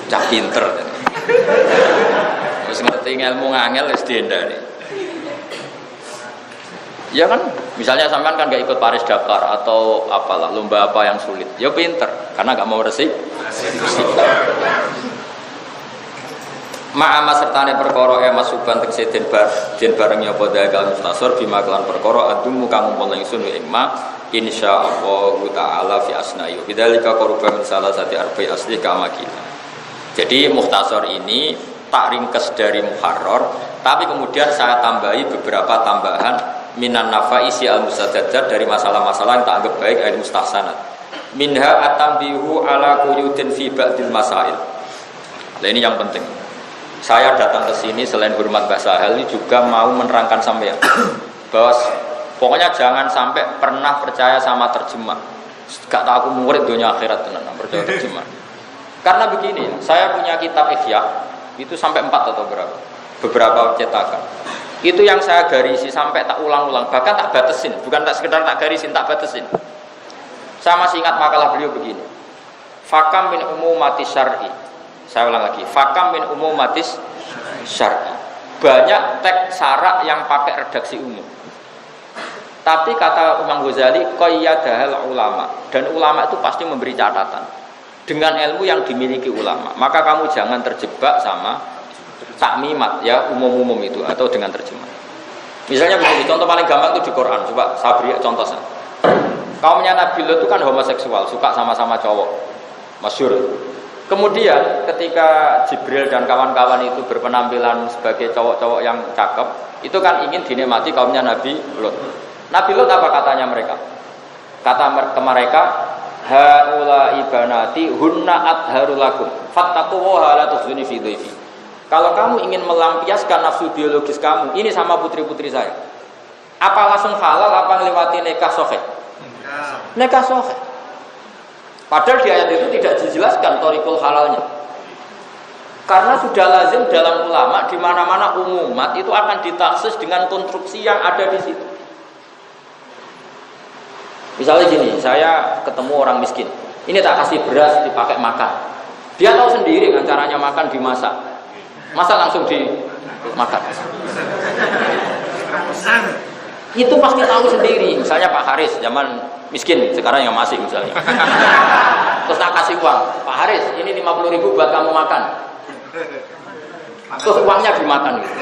Cah pinter. Terus ngerti ilmu ngangel wis dihindari. Ya kan, misalnya sampean kan gak ikut Paris Dakar atau apalah lomba apa yang sulit. Ya pinter karena gak mau resik. Ma'ama sertane perkara masuban tegese den bareng ya padha kal mustasor bima kelan perkara adumu kang umpul ingsun ing ma insyaallah taala fi asnayu bidzalika qurba min salah sati arba'i asli kama kita. Jadi mukhtasar ini tak ringkes dari muharrar, tapi kemudian saya tambahi beberapa tambahan minan nafaisi al-mustajjad dari masalah-masalah yang tak anggap baik al mustahsanat. Minha atambihu ala quyudin fi ba'dil masail. Nah ini yang penting. Saya datang ke sini selain hormat Mbak Sahel ini juga mau menerangkan sampean bahwa pokoknya jangan sampai pernah percaya sama terjemah. Gak tahu aku murid dunia akhirat tenan percaya terjemah. Karena begini, saya punya kitab Ihya itu sampai 4 atau berapa? Beberapa cetakan. Itu yang saya garisi sampai tak ulang-ulang, bahkan tak batasin, bukan tak sekedar tak garisin, tak batasin. Saya masih ingat makalah beliau begini. Fakam min umumatis syar'i. Saya ulang lagi. Fakam min umumatis syar'i. Banyak teks syarak yang pakai redaksi umum. Tapi kata Imam Ghazali, qayyadahal ulama, dan ulama itu pasti memberi catatan dengan ilmu yang dimiliki ulama. Maka kamu jangan terjebak sama takmimat ya umum-umum itu atau dengan terjemah. Misalnya begini, contoh paling gampang itu di Quran. Coba saya beri contoh saja. Kaumnya Nabi Lot itu kan homoseksual, suka sama-sama cowok, masyhur. Kemudian ketika Jibril dan kawan-kawan itu berpenampilan sebagai cowok-cowok yang cakep, itu kan ingin dinikmati kaumnya Nabi Lot. Nabi Lot apa katanya mereka? Kata ke mereka, haula ibanati hunna atharu lakum fattaqullaha la tukhzuni fi dhaifi. Kalau kamu ingin melampiaskan nafsu biologis kamu, ini sama putri-putri saya. Apa langsung halal apa melewati nikah sahih? Nikah sahih. Padahal di ayat itu tidak dijelaskan thariqul halalnya. Karena sudah lazim dalam ulama di mana-mana umumat itu akan ditaksis dengan konstruksi yang ada di situ. Misalnya gini, saya ketemu orang miskin. Ini tak kasih beras dipakai makan. Dia tahu sendiri kan caranya makan dimasak. Masa langsung dimakan? Itu pasti tahu sendiri. Misalnya Pak Haris zaman miskin, sekarang yang masih misalnya. Terus tak kasih uang, Pak Haris ini 50.000 buat kamu makan. Terus uangnya dimakan gitu.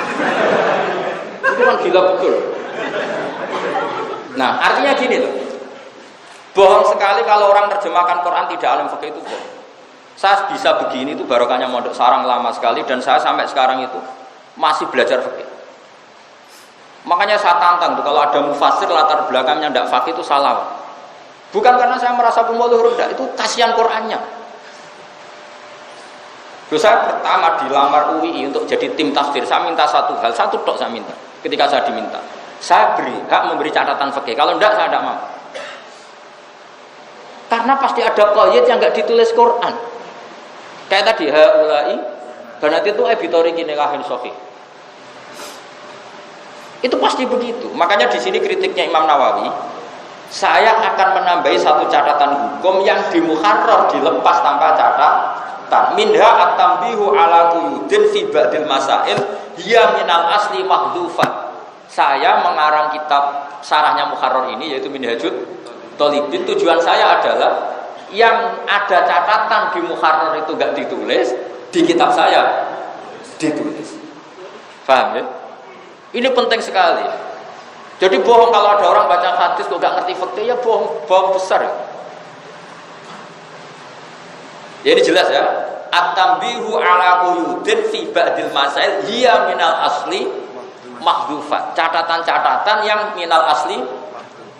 Itu kan gila betul. Nah artinya gini loh, bohong sekali kalau orang terjemahkan Quran tidak alim fikih itu bohong. Saya bisa begini itu barokahnya mondok sarang lama sekali dan saya sampai sekarang itu masih belajar fikih. Makanya saya tantang tuh kalau ada mufassir latar belakangnya tidak fikih itu salah. Bukan karena saya merasa pemuluh rendah, itu kasihan Qurannya. Terus saya pertama dilamar UI untuk jadi tim tafsir, saya minta satu hal, satu tok saya minta. Ketika saya diminta, saya beri hak memberi catatan fikih. Kalau tidak saya tidak mau. Karena pasti ada qaid yang enggak ditulis Quran. Kayak tadi haulai banat itu ebitori nikahin sahih. Itu pasti begitu. Makanya di sini kritiknya Imam Nawawi, saya akan menambahi satu catatan hukum yang di muharrar dilepas tanpa catatan. Minha at-tambihu ala quyudin fi ba'dil masail hiya minal asli mahdhufan. Saya mengarang kitab sarahnya muharrar ini yaitu Minhajut Thalibin. Tujuan saya adalah yang ada catatan di muharrar itu enggak ditulis, di kitab saya ditulis. Paham ya? Ini penting sekali. Jadi bohong kalau ada orang baca hadis kok gak ngerti fikih ya bohong besar. Ya ini jelas ya. At-tambihu ala quyudin fi ba'dil masail hiya minal asli mahdhufat. Catatan-catatan yang minal asli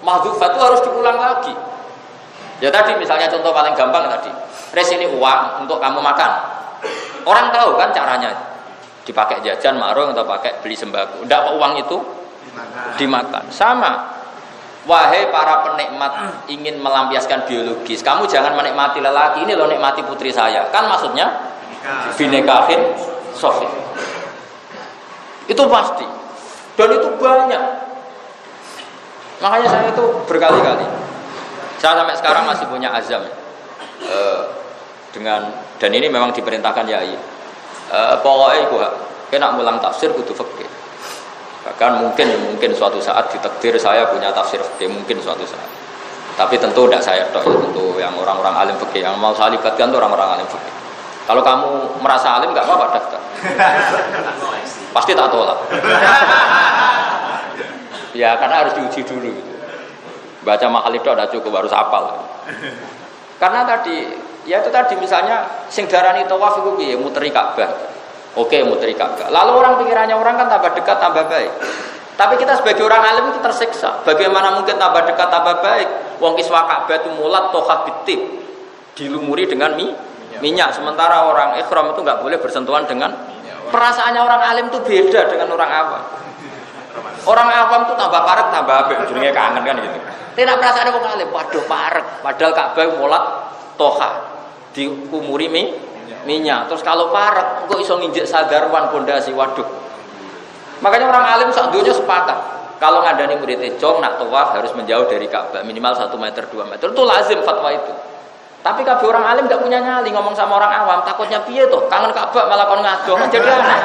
mahdhufat itu harus diulang lagi. Ya tadi misalnya contoh paling gampang tadi. Res ini uang untuk kamu makan. Orang tahu kan caranya. Dipakai jajan marung atau pakai beli sembako. Enggak uang itu dimakan. Sama. Wahai para penikmat ingin melampiaskan biologis, kamu jangan menikmati lelaki, ini loh nikmati putri saya. Kan maksudnya binekahin sofi. Itu pasti. Dan itu banyak. Makanya saya itu berkali-kali. Saya sampai sekarang masih punya azam dengan, dan ini memang diperintahkan yai. Pokoknya iku kena mulang tafsir kudu fikih. Bahkan mungkin suatu saat ditakdir saya punya tafsir fikih, mungkin suatu saat. Tapi tentu tidak saya tok, ya, tentu yang orang-orang alim fikih yang mau saya libatkan itu orang-orang alim fikih. Kalau kamu merasa alim nggak apa-apa daftar. Pasti tak tolak. Ya karena harus diuji dulu. Baca mahalif itu udah cukup, harus hafal. Karena tadi, ya itu tadi misalnya sing darani tawaf itu piye muteri Ka'bah. Oke, muteri Ka'bah. Lalu orang pikirannya orang kan tambah dekat tambah baik. Tapi kita sebagai orang alim itu tersiksa. Bagaimana mungkin tambah dekat tambah baik? Wong kiswa Ka'bah itu mulat toha bitib, dilumuri dengan minyak. Sementara orang ikhram itu nggak boleh bersentuhan dengan. Perasaannya orang alim itu beda dengan orang awam. Orang awam itu tambah parek tambah apik, jenenge kangen kan gitu. Tidak perasaan orang alim, waduh parek, padahal Ka'bah mulat toha, diumuri minyak. Terus kalau parek, kok iso nginjek sadarwan pondasi, waduh. Makanya orang alim sak dunia sepakat. Kalau ngandani muridnya jong nak tawaf harus menjauh dari Ka'bah minimal 1 meter 2 meter. Itu lazim fatwa itu. Tapi kabeh orang alim gak punya nyali ngomong sama orang awam, takutnya piye toh? Kangen Ka'bah malah kon ngado kan jadi aneh.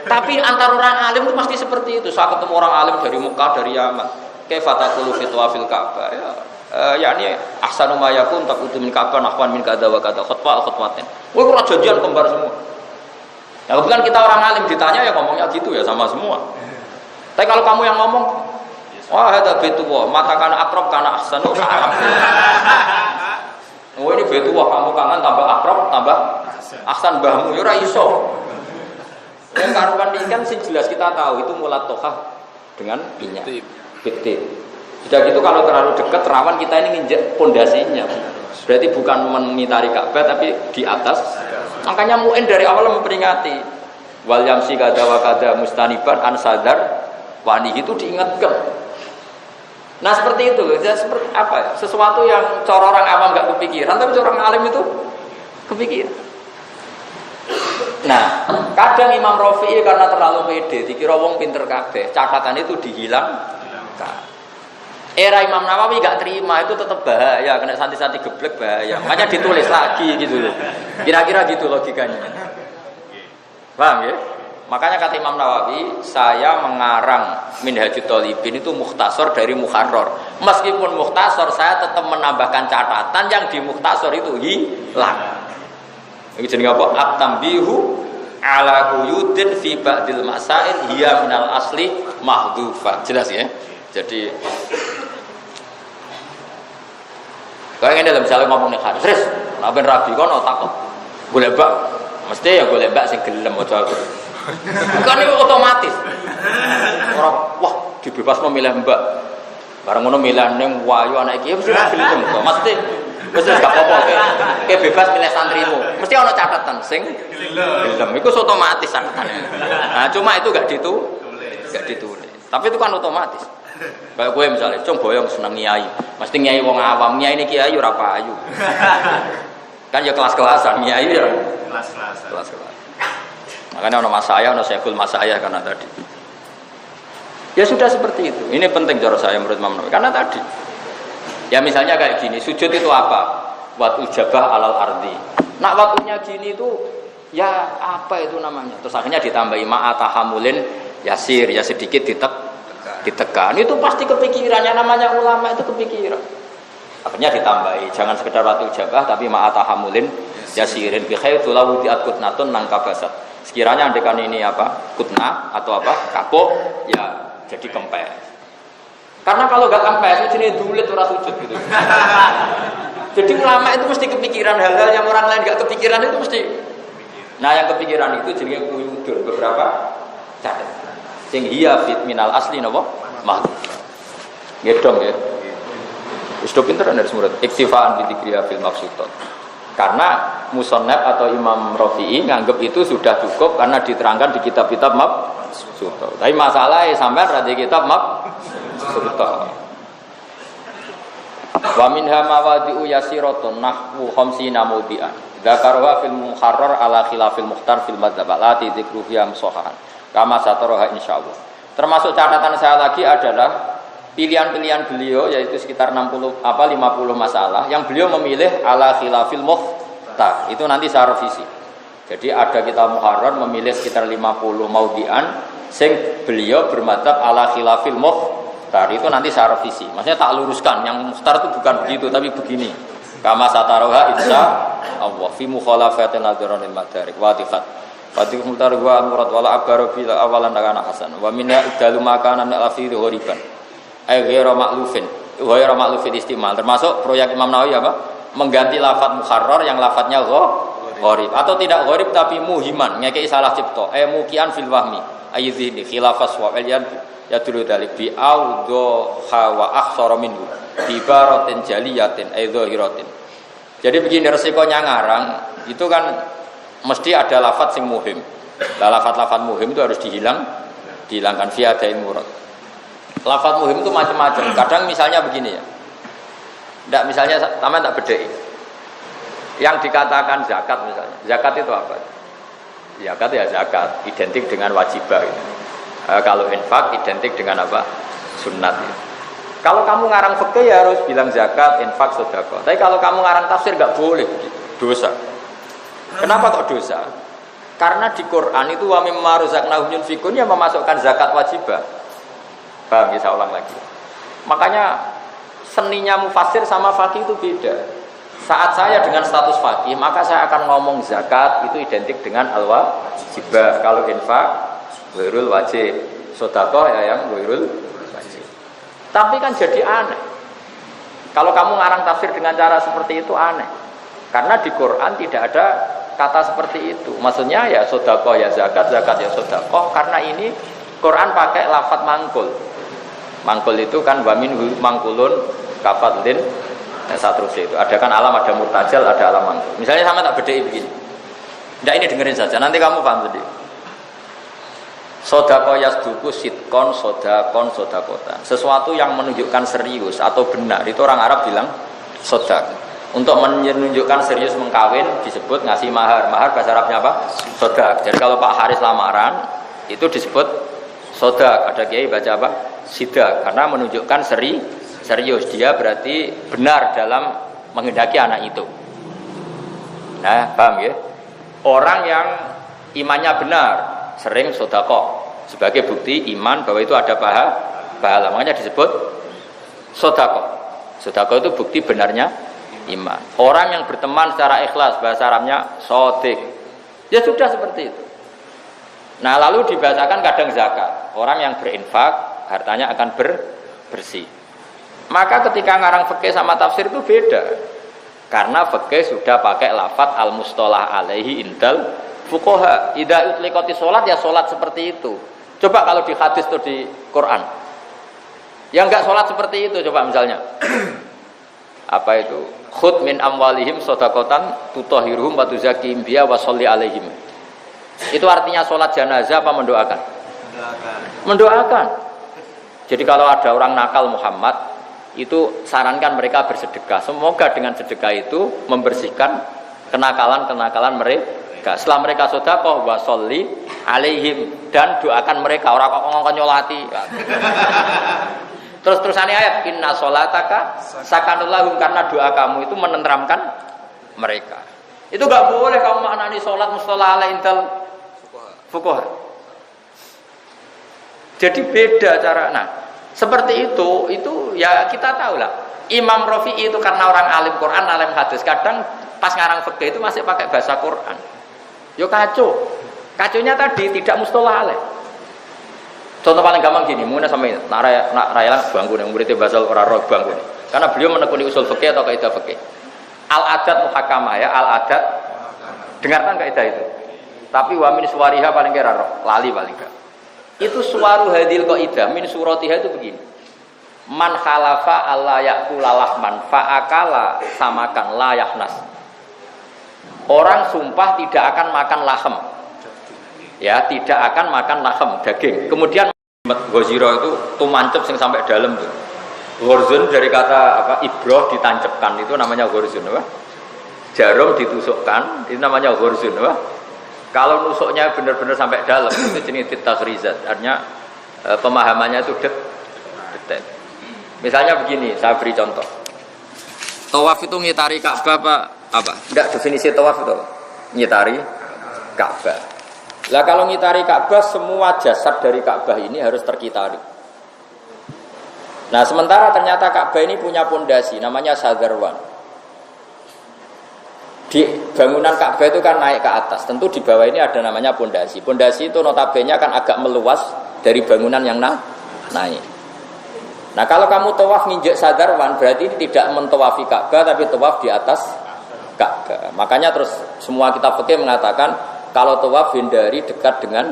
Tapi antar orang alim itu pasti seperti itu. Saya ketemu orang alim dari Mekah, dari Yaman. Kaifa taqulu fi tawafil Ka'bah? yakni ahsanu ma yakun taqutu min Ka'bah nahwan min kadza wa kadza khutwatin. Woi ora janjian kembar semua. Nah, kebetulan kita orang alim ditanya ya ngomongnya gitu ya sama semua. Tapi kalau kamu yang ngomong, wah hadza baitullah, mata kana akrab kana ahsanu Arab. Oh ini baitullah, kamu kangen tambah akrab tambah ahsan mbahmu ya ora iso. Yang karuan ikan sih jelas kita tahu itu mulat tohah dengan minyak. Betul. Sudah gitu kalau terlalu dekat rawan kita ini nginjek pondasinya. Berarti bukan mengitari Ka'bah tapi di atas. Makanya Mu'in dari awal memperingati wal yamsi kada wa kada mustaniban an sadar wani itu diingatkan. Nah seperti itu, ya, seperti apa? Sesuatu yang cara orang awam nggak kepikiran, tapi cara orang alim itu kepikiran. Nah, kadang Imam Rafi'i karena terlalu pede, dikira wong pinter kabeh, catatan itu dihilangkan. Era Imam Nawawi gak terima, itu tetap bahaya, kena santi-santi geblek bahaya. Makanya ditulis lagi gitu loh. Kira-kira gitu logikanya. Paham ya? Makanya kata Imam Nawawi, saya mengarang Minhajut Thalibin itu mukhtasar dari Muharrar. Meskipun mukhtasar, saya tetap menambahkan catatan yang di mukhtasar itu hilang. Ini jenenge apa? At-tambihu ala quyudin fi ba'dil masail hiya minal asli mahdhufat. Jelas ya? Jadi kayak ngene misalnya ngomong nek hadis, nek ben rabi kono takut. Golek mbak, mesti ya golek mbak sing gelem aja aku. Kan itu otomatis. Ora wah dibebas memilih mbak. Bareng ngono milih ning wayu anak iki mesti gelem kok. Mesti gak apa-apa kayak bebas milih santrimu. Mesti ana catatan sing gelem. Iku otomatis sangatane. Nah, cuma itu gak ditulis. Tapi itu kan otomatis. Kayak gue misalnya, cung boyong seneng nyai, mesti nyai wong awam, nyai ini kiai ora payu. Kan ya kelas-kelasan nyai ya. Kelas-kelasan. Makanya ono mas saya, ono Syekhul mas saya karena tadi. Ya sudah seperti itu. Ini penting cara saya menurut Imam Nawawi. Karena tadi, ya misalnya kayak gini, sujud itu apa? Wat ujabah alal ardi. Nak waktunya gini itu, ya apa itu namanya? Terus akhirnya ditambahi ma'atahamulin yasir, ya sedikit ditekan. Itu pasti kepikirannya, namanya ulama itu kepikiran. Akhirnya ditambahi, jangan sekedar waktu ujabah, tapi ma'atahamulin yasirin. Bikhair tulawu diatkut natun nangkabasat. Sekiranya andekan ini apa? Kutna atau apa? Kapok, ya jadi kempes. Karena kalau nggak kempes, jenis dulit ora sujud gitu. Jadi ulama itu mesti kepikiran hal-hal yang orang lain nggak kepikiran itu mesti. Nah yang kepikiran itu jadi kuyudur beberapa catat. Sing hiya fit minal asli napa? Mahdu. Gedong ya. Wis do pinter dari murid. Iktifaan bi dzikriya fil maqsudat. Karena Musannaf atau Imam Rafi'i nganggep itu sudah cukup karena diterangkan di kitab-kitab maqsudat. Tapi masalahnya sampean ra di kitab maqsudat. Wa minha mawadi'u yasiratun nahwu khamsina mawdi'an. Dzakaruha fil muharrar ala khilafil mukhtar fil madzhab lati dzikru fiha musahahan. Kama sataraha insyaallah. Termasuk catatan saya lagi adalah pilihan-pilihan beliau yaitu sekitar 50 masalah yang beliau memilih ala khilafil mukhtar. Itu nanti saya revisi. Jadi ada kitab muharrar memilih sekitar 50 maudhi'an sing beliau bermadzhab ala khilafil mukhtar. Itu nanti saya revisi. Maksudnya tak luruskan yang mukhtar itu bukan begitu tapi begini. Kama sataraha insyaallah fi mukhalafatin nadharanil madarik wa tifat. Fatih mukhtar wa murad wala abaru bil awalan kana hasan. Wa minna idalu makanan al-afidhu ghoriban. Ghairu ma'lufin istimal. Termasuk proyek Imam Nawawi apa? Mengganti lafaz mukharrar yang lafadznya gharib atau tidak gharib tapi muhiman, ngekei salah cipta. Mukian fil wahmi. Ayyidhini khilafas wa aliyan yadulu dalik bi audha wa akhsara minhu bi baratin jaliyatin dzahiratin. Jadi begini resikonya ngarang itu kan mesti ada lafaz sing muhim. Lah lafaz-lafaz muhim itu harus dihilangkan via dain murad. Lafaz muhim itu macam-macam. Kadang misalnya begini ya. Enggak misalnya taman tak bedai. Yang dikatakan zakat misalnya. Zakat itu apa? Zakat ya zakat, identik dengan wajibah. Gitu. Kalau infak identik dengan apa? Sunnat. Gitu. Kalau kamu ngarang fikih ya harus bilang zakat, infak, sedekah. Tapi kalau kamu ngarang tafsir enggak boleh, dosa. Kenapa kok dosa? Karena di Quran itu wa mimma razaqnahum yunfikun yang memasukkan zakat wajibah. Paham ya, saya ulang lagi. Makanya seninya mufassir sama faqih itu beda. Saat saya dengan status faqih, maka saya akan ngomong zakat itu identik dengan al-wajibah. Kalau infak ghairul wajib, sedekah ya yang ghairul wajib. Tapi kan jadi aneh. Kalau kamu ngarang tafsir dengan cara seperti itu aneh. Karena di Quran tidak ada kata seperti itu. Maksudnya ya sedekah ya zakat, zakat ya sedekah. Karena ini Quran pakai lafaz mangkul. Mangkul itu kan wamin mangkulun kafatlin dan seterusnya itu. Ada kan alam, ada murtajal, ada alam mangkul. Misalnya sama tak bedai begini. Nggak, ini dengerin saja. Nanti kamu paham sendiri. Sodako yasduku sitkon sodakotan. Sesuatu yang menunjukkan serius atau benar itu orang Arab bilang sodak. Untuk menunjukkan serius mengkawin disebut ngasih mahar. Mahar bahasa Arabnya apa? Sodak. Jadi kalau Pak Haris lamaran itu disebut sodak. Ada kiai baca apa? Sidak. Karena menunjukkan serius. Dia berarti benar dalam menghendaki anak itu. Nah, paham ya? Orang yang imannya benar sering sodako sebagai bukti iman bahwa itu ada pahala. Makanya disebut sodako. Sodako itu bukti benarnya iman. Orang yang berteman secara ikhlas bahasa Arabnya sodik. Ya sudah seperti itu. Nah lalu dibahasakan kadang zakat. Orang yang berinfak hartanya akan bersih. Maka ketika ngarang fikih sama tafsir itu beda. Karena fikih sudah pakai lafaz al-mustalah alaihi indal fuqaha. Idza utliqati salat ya salat seperti itu. Coba kalau di hadis atau di Quran. Yang enggak salat seperti itu coba misalnya. Apa itu? Khud min amwalihim shadaqatan tutahhiruhum wa tuzakkihim biha wa sholli alaihim. Itu artinya salat jenazah apa mendoakan? Mendoakan. Jadi kalau ada orang nakal Muhammad, itu sarankan mereka bersedekah. Semoga dengan sedekah itu membersihkan kenakalan-kenakalan mereka. Setelah mereka sedekah wa sholli alaihim dan doakan mereka. Orang kok ngomong nyolati. Terus-terusannya ayat inna sholataka sakanul lahum, karena doa kamu itu menenteramkan mereka. Itu enggak boleh kamu maknani sholat mustalah ala intal fuqaha. Jadi beda cara. Nah, seperti itu ya kita tahu lah. Imam Rafi'i itu karena orang alim Quran, alim hadis, kadang pas ngarang fikih itu masih pakai bahasa Quran. Yo kacau. Kacunya tadi tidak mustolah alaih. Contoh paling gampang gini, mungkin sampai nak rayalan bangku nih, muridnya basal orang roh bangku nih. Karena beliau menekuni usul fikih atau kaidah fikih. Al-adat muhakamah ya, al-adat. Dengarkan kaidah itu. Tapi wa min suwariha paling kira roh, lali paling gak. Itu suwaru hadil kaidah min suratiha itu begini. Man khalafa alla ya'kula lahman fa'akala samakan la yahnas. Orang sumpah tidak akan makan lahem. Ya, tidak akan makan lahem, daging. Kemudian goziro itu tuh mancep sing sampai dalam tuh. Ghorzun dari kata apa? Ibroh ditancapkan itu namanya ghorzun, apa? Jarum ditusukkan itu namanya ghorzun, apa? Kalau nusuknya benar-benar sampai dalam itu jenis tasrizat. Artinya pemahamannya itu detail. Misalnya begini, saya beri contoh. Tawaf itu ngitari Ka'bah apa? Enggak, definisi tawaf itu ngitari Ka'bah. Lah kalau ngitari Ka'bah, semua jasad dari Ka'bah ini harus terkitari. Nah, sementara ternyata Ka'bah ini punya pondasi namanya Sadarwan. Di bangunan Ka'bah itu kan naik ke atas. Tentu di bawah ini ada namanya pondasi. Pondasi itu notabene kan agak meluas dari bangunan yang naik. Nah, kalau kamu tawaf nginjek Sadarwan, berarti ini tidak mentowafi Ka'bah tapi tawaf di atas Ka'bah. Makanya terus semua kitab fikih mengatakan kalau tawaf hindari dekat dengan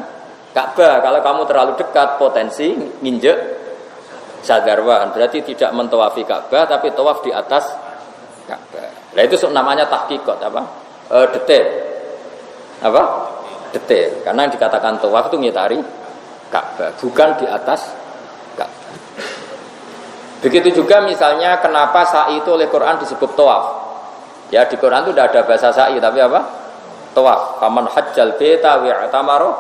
Ka'bah. Kalau kamu terlalu dekat potensi nginjek Sadarwan. Berarti tidak mentawafi Ka'bah tapi tawaf di atas Ka'bah. Nah itu namanya tahqiqat apa? Detail. Apa? Detail. Karena yang dikatakan tawaf itu ngitari Ka'bah, bukan di atas Ka'bah. Begitu juga misalnya kenapa sa'i itu oleh Quran disebut tawaf. Ya di Quran itu tidak ada bahasa sa'i tapi apa? Tawaf. Faman hajjal baita wa'tamara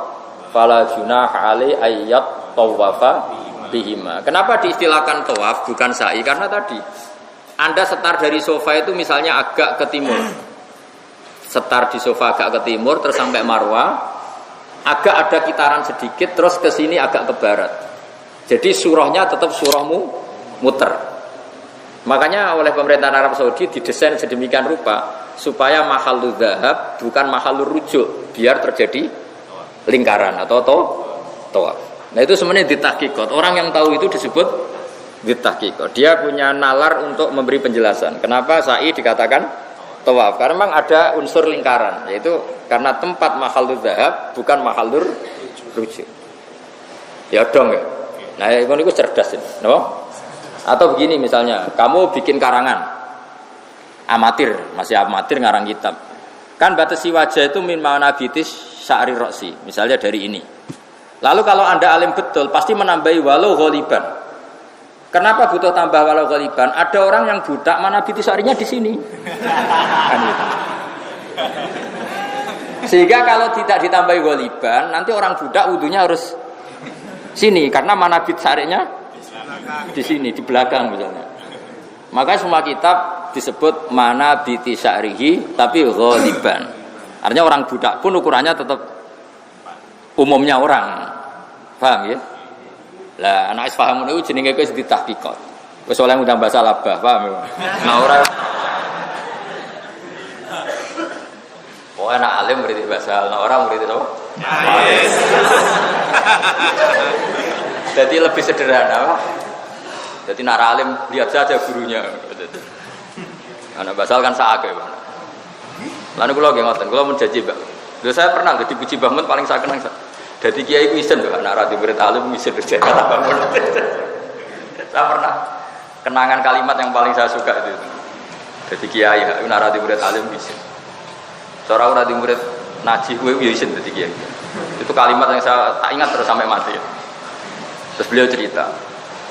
fala junaha alai ayyat tawafa bihima. Kenapa diistilahkan tawaf bukan sa'i? Karena tadi Anda setar dari sofa itu misalnya agak ke timur. Setar di sofa agak ke timur terus sampai Marwah, agak ada kitaran sedikit terus ke sini agak ke barat. Jadi surahnya tetap surahmu muter. Makanya oleh pemerintah Arab Saudi didesain sedemikian rupa supaya mahallul dzahab bukan mahallul rujuk, biar terjadi lingkaran atau tawaf. Nah itu sebenarnya ditahqiqat. Orang yang tahu itu disebut ditahqiqat. Dia punya nalar untuk memberi penjelasan. Kenapa sa'i dikatakan tawaf? Karena memang ada unsur lingkaran, yaitu karena tempat mahallul dzahab bukan mahallul rujuk. Ya dong ya. Nah itu cerdas ini, no? Atau begini misalnya, kamu bikin karangan amatir, masih amatir ngarang kitab. Kan batasi wajah itu min manabitis sya'ri roksi, misalnya dari ini. Lalu kalau Anda alim betul, pasti menambahi walau ghaliban. Kenapa butuh tambah walau ghaliban? Ada orang yang budak manabitis sya'rinya di sini. Kan gitu. Sehingga kalau tidak ditambahi ghaliban, nanti orang budak wudunya harus sini karena manabit sya'rinya di sini, di belakang misalnya. Maka semua kitab disebut mana biti sya'rihi tapi ghaliban. Artinya orang budak pun ukurannya tetap umumnya orang. Paham ya? Lah anak paham niku jenenge wis ditahqiqat. Wis oleh ngundang bahasa labah, paham ya? Nah ora anak alim murid bahasa, nah orang murid apa? Yes. Jadi lebih sederhana. Jadi nara alim lihat saja gurunya. Anak basal kan saake, Pak. Lalu kula nggih ngoten, kula mun janji, Pak. Lho saya pernah jadi puji bangun paling saya kenang. Dadi kiai ku isen lho, anak radi murid alim isen berjaya bangun. Saya pernah kenangan kalimat yang paling saya suka itu. Dadi kiai anak radi murid alim isen. Seorang radi murid najih kuwi isen dadi kiai. Itu kalimat yang saya tak ingat terus sampai mati. Terus beliau cerita,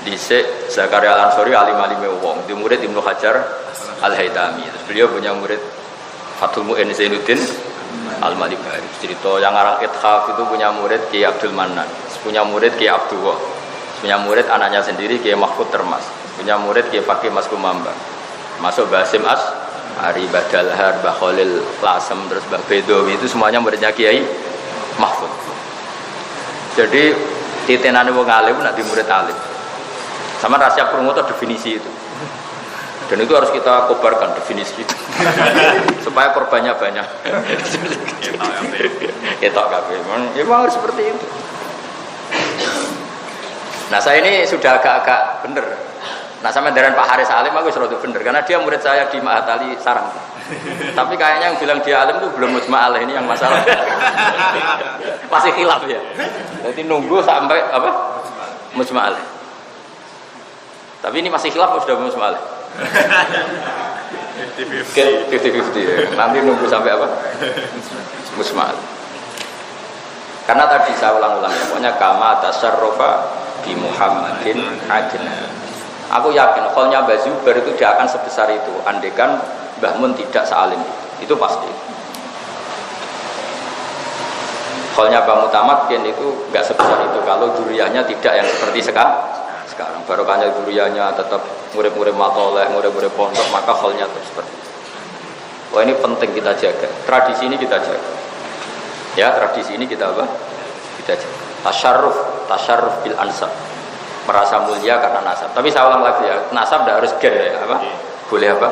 dhisik Zakaria Al-Ansori alim-alime wong, di murid Ibnu Hajar Al-Haytami. Terus beliau punya murid Fathul Mu'in Zainuddin Al-Malibari. Cerita yang arang Ithaf itu punya murid Kiai Abdul Manan, punya murid Kiai Abdullah, punya murid anaknya sendiri Kiai Mahfud Termas, punya murid Kiai Fakih Mas Kumambang. Masuk Basim As, Ari Badalhar, Mbah Khalil Lasem, terus Mbah Bedowi, itu semuanya muridnya Kiai Mahfud. Jadi titenane wong alim nak di murid alim. Sama rahasia krungu itu definisi itu. Dan itu harus kita kobarkan definisi itu. supaya korbannya banyak. Ketok kabeh. Memang harus seperti itu. Nah saya ini sudah agak-agak bener. Nah sama dengan Pak Haris Alim aku sudah bener karena dia murid saya di Ma'had Ali Sarang. Tapi kayaknya yang bilang dia alim itu belum mujma' alaih, ini yang masalah. Masih khilaf ya. Jadi nunggu sampai apa? Mujma' alaih. Tapi ini masih khilaf sudah mujma' alaih. 50-50 ya. Nanti nunggu sampai apa? Mujma' alaih. Karena tadi saya ulang-ulang ya, pokoknya kama tasarrufa bi Muhammadin adna. Aku yakin kholnya Mbah Zubair itu dia akan sebesar itu andekan Mbah Mun tidak sealim itu pasti. Kholnya Mbah Mutamakin itu nggak sebesar itu kalau juriyahnya tidak yang seperti sekarang. Barokahnya juriyahnya tetap murid-murid matoleh, murid-murid pondok, maka kholnya tetap seperti itu. Wah ini penting kita jaga. Tradisi ini kita jaga. Ya tradisi ini kita apa? Kita jaga. Tasyarruf bil ansab. Merasa mulia karena nasab. Tapi saya ulang lagi ya, nasab tidak harus gen ya, apa? Boleh apa?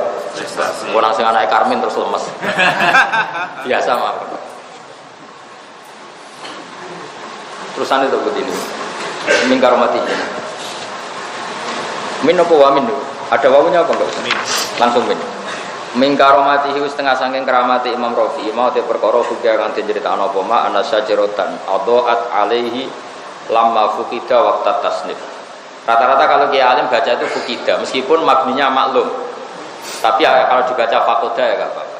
Mau langsung anak Karmin terus lemes. Biasa mah. Terusan itu begini. Min karomati. Min apa wa min? Ada wawunya apa enggak? Langsung min. Min karomati setengah saking keramati Imam Rafi. Mau te perkara fuqih kang diceritakno apa ma ana sajaratan adaat alaihi lamma fuqida waqta tasnif. Rata-rata kalau Kiai Alim baca itu fuqida meskipun mabninya maklum. Tapi ya, kalau dibaca fakoda ya enggak apa-apa.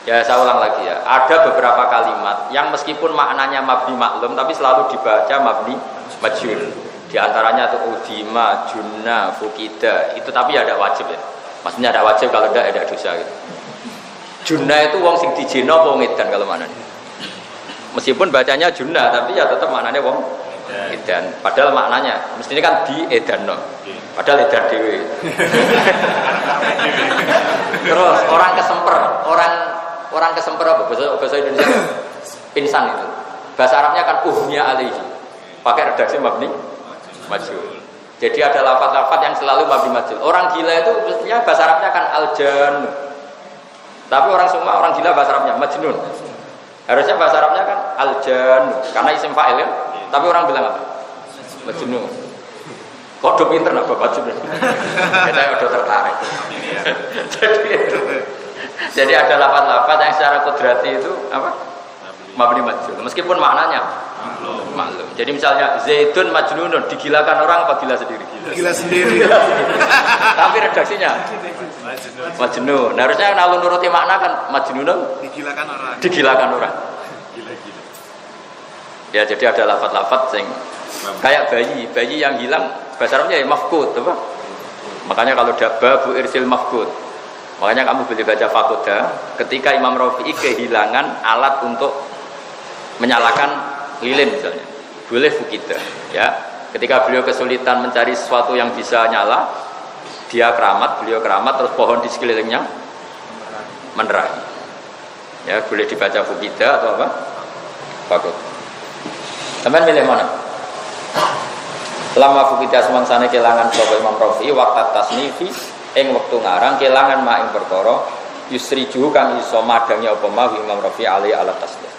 Ya saya ulang lagi ya. Ada beberapa kalimat yang meskipun maknanya mabni maklum tapi selalu dibaca mabni majhul. Di antaranya itu udima, junna, fuqida. Itu tapi ada wajib ya. Maksudnya ada wajib kalau tidak ada dosa gitu. Junna itu wong sing dijeno apa wong edan kalau maknanya. Meskipun bacanya junna tapi ya tetap maknanya wong edan. Padahal maknanya mestinya kan di edanno. Padahal edan dhewe. Terus orang kesemper, orang kesemper apa bahasa Indonesia? Insan itu. Bahasa Arabnya kan uhnya alaihi. Pakai redaksi mabni majhul. Jadi ada lafaz-lafaz yang selalu mabni majhul. Orang gila itu mestinya bahasa Arabnya kan aljan. Tapi orang semua orang gila bahasa Arabnya majnun. Harusnya bahasa Arabnya kan aljan karena isim fa'il ya. Tapi orang bilang apa? Majnun. Kode pinter lah Bapak Majnun. Kita udah tertarik. Jadi ada lafaz-lafaz yang secara kudrati itu apa? Mabni majhul. Meskipun maknanya maklum. Jadi misalnya Zaidun majnunun, digilakan orang apa gila sendiri? Gila sendiri. Tapi redaksinya majnun. Nah, harusnya kalau nuruti makna kan majnunun Digilakan orang. Digilakan orang. Gila-gila. Ya jadi ada lafaz-lafaz yang kayak bayi yang hilang bahasa Arabnya ya mafqud, apa? Makanya kalau babu irsil mafqud. Makanya kamu boleh baca fakoda ketika Imam Rafi'i kehilangan alat untuk menyalakan lilin misalnya, boleh fuqida ya. Ketika beliau kesulitan mencari sesuatu yang bisa nyala, beliau keramat terus pohon di sekelilingnya menerangi. Ya, boleh dibaca fuqida atau apa? Fakod. Teman milih mana? Lama fuqida semangsane kelangan sapa Imam Rafi'i waqt tasnifi ing wektu ngarang kelangan ing perkara yusriju kang iso madangi apa ma Imam Rafi'i ali ala tasnif.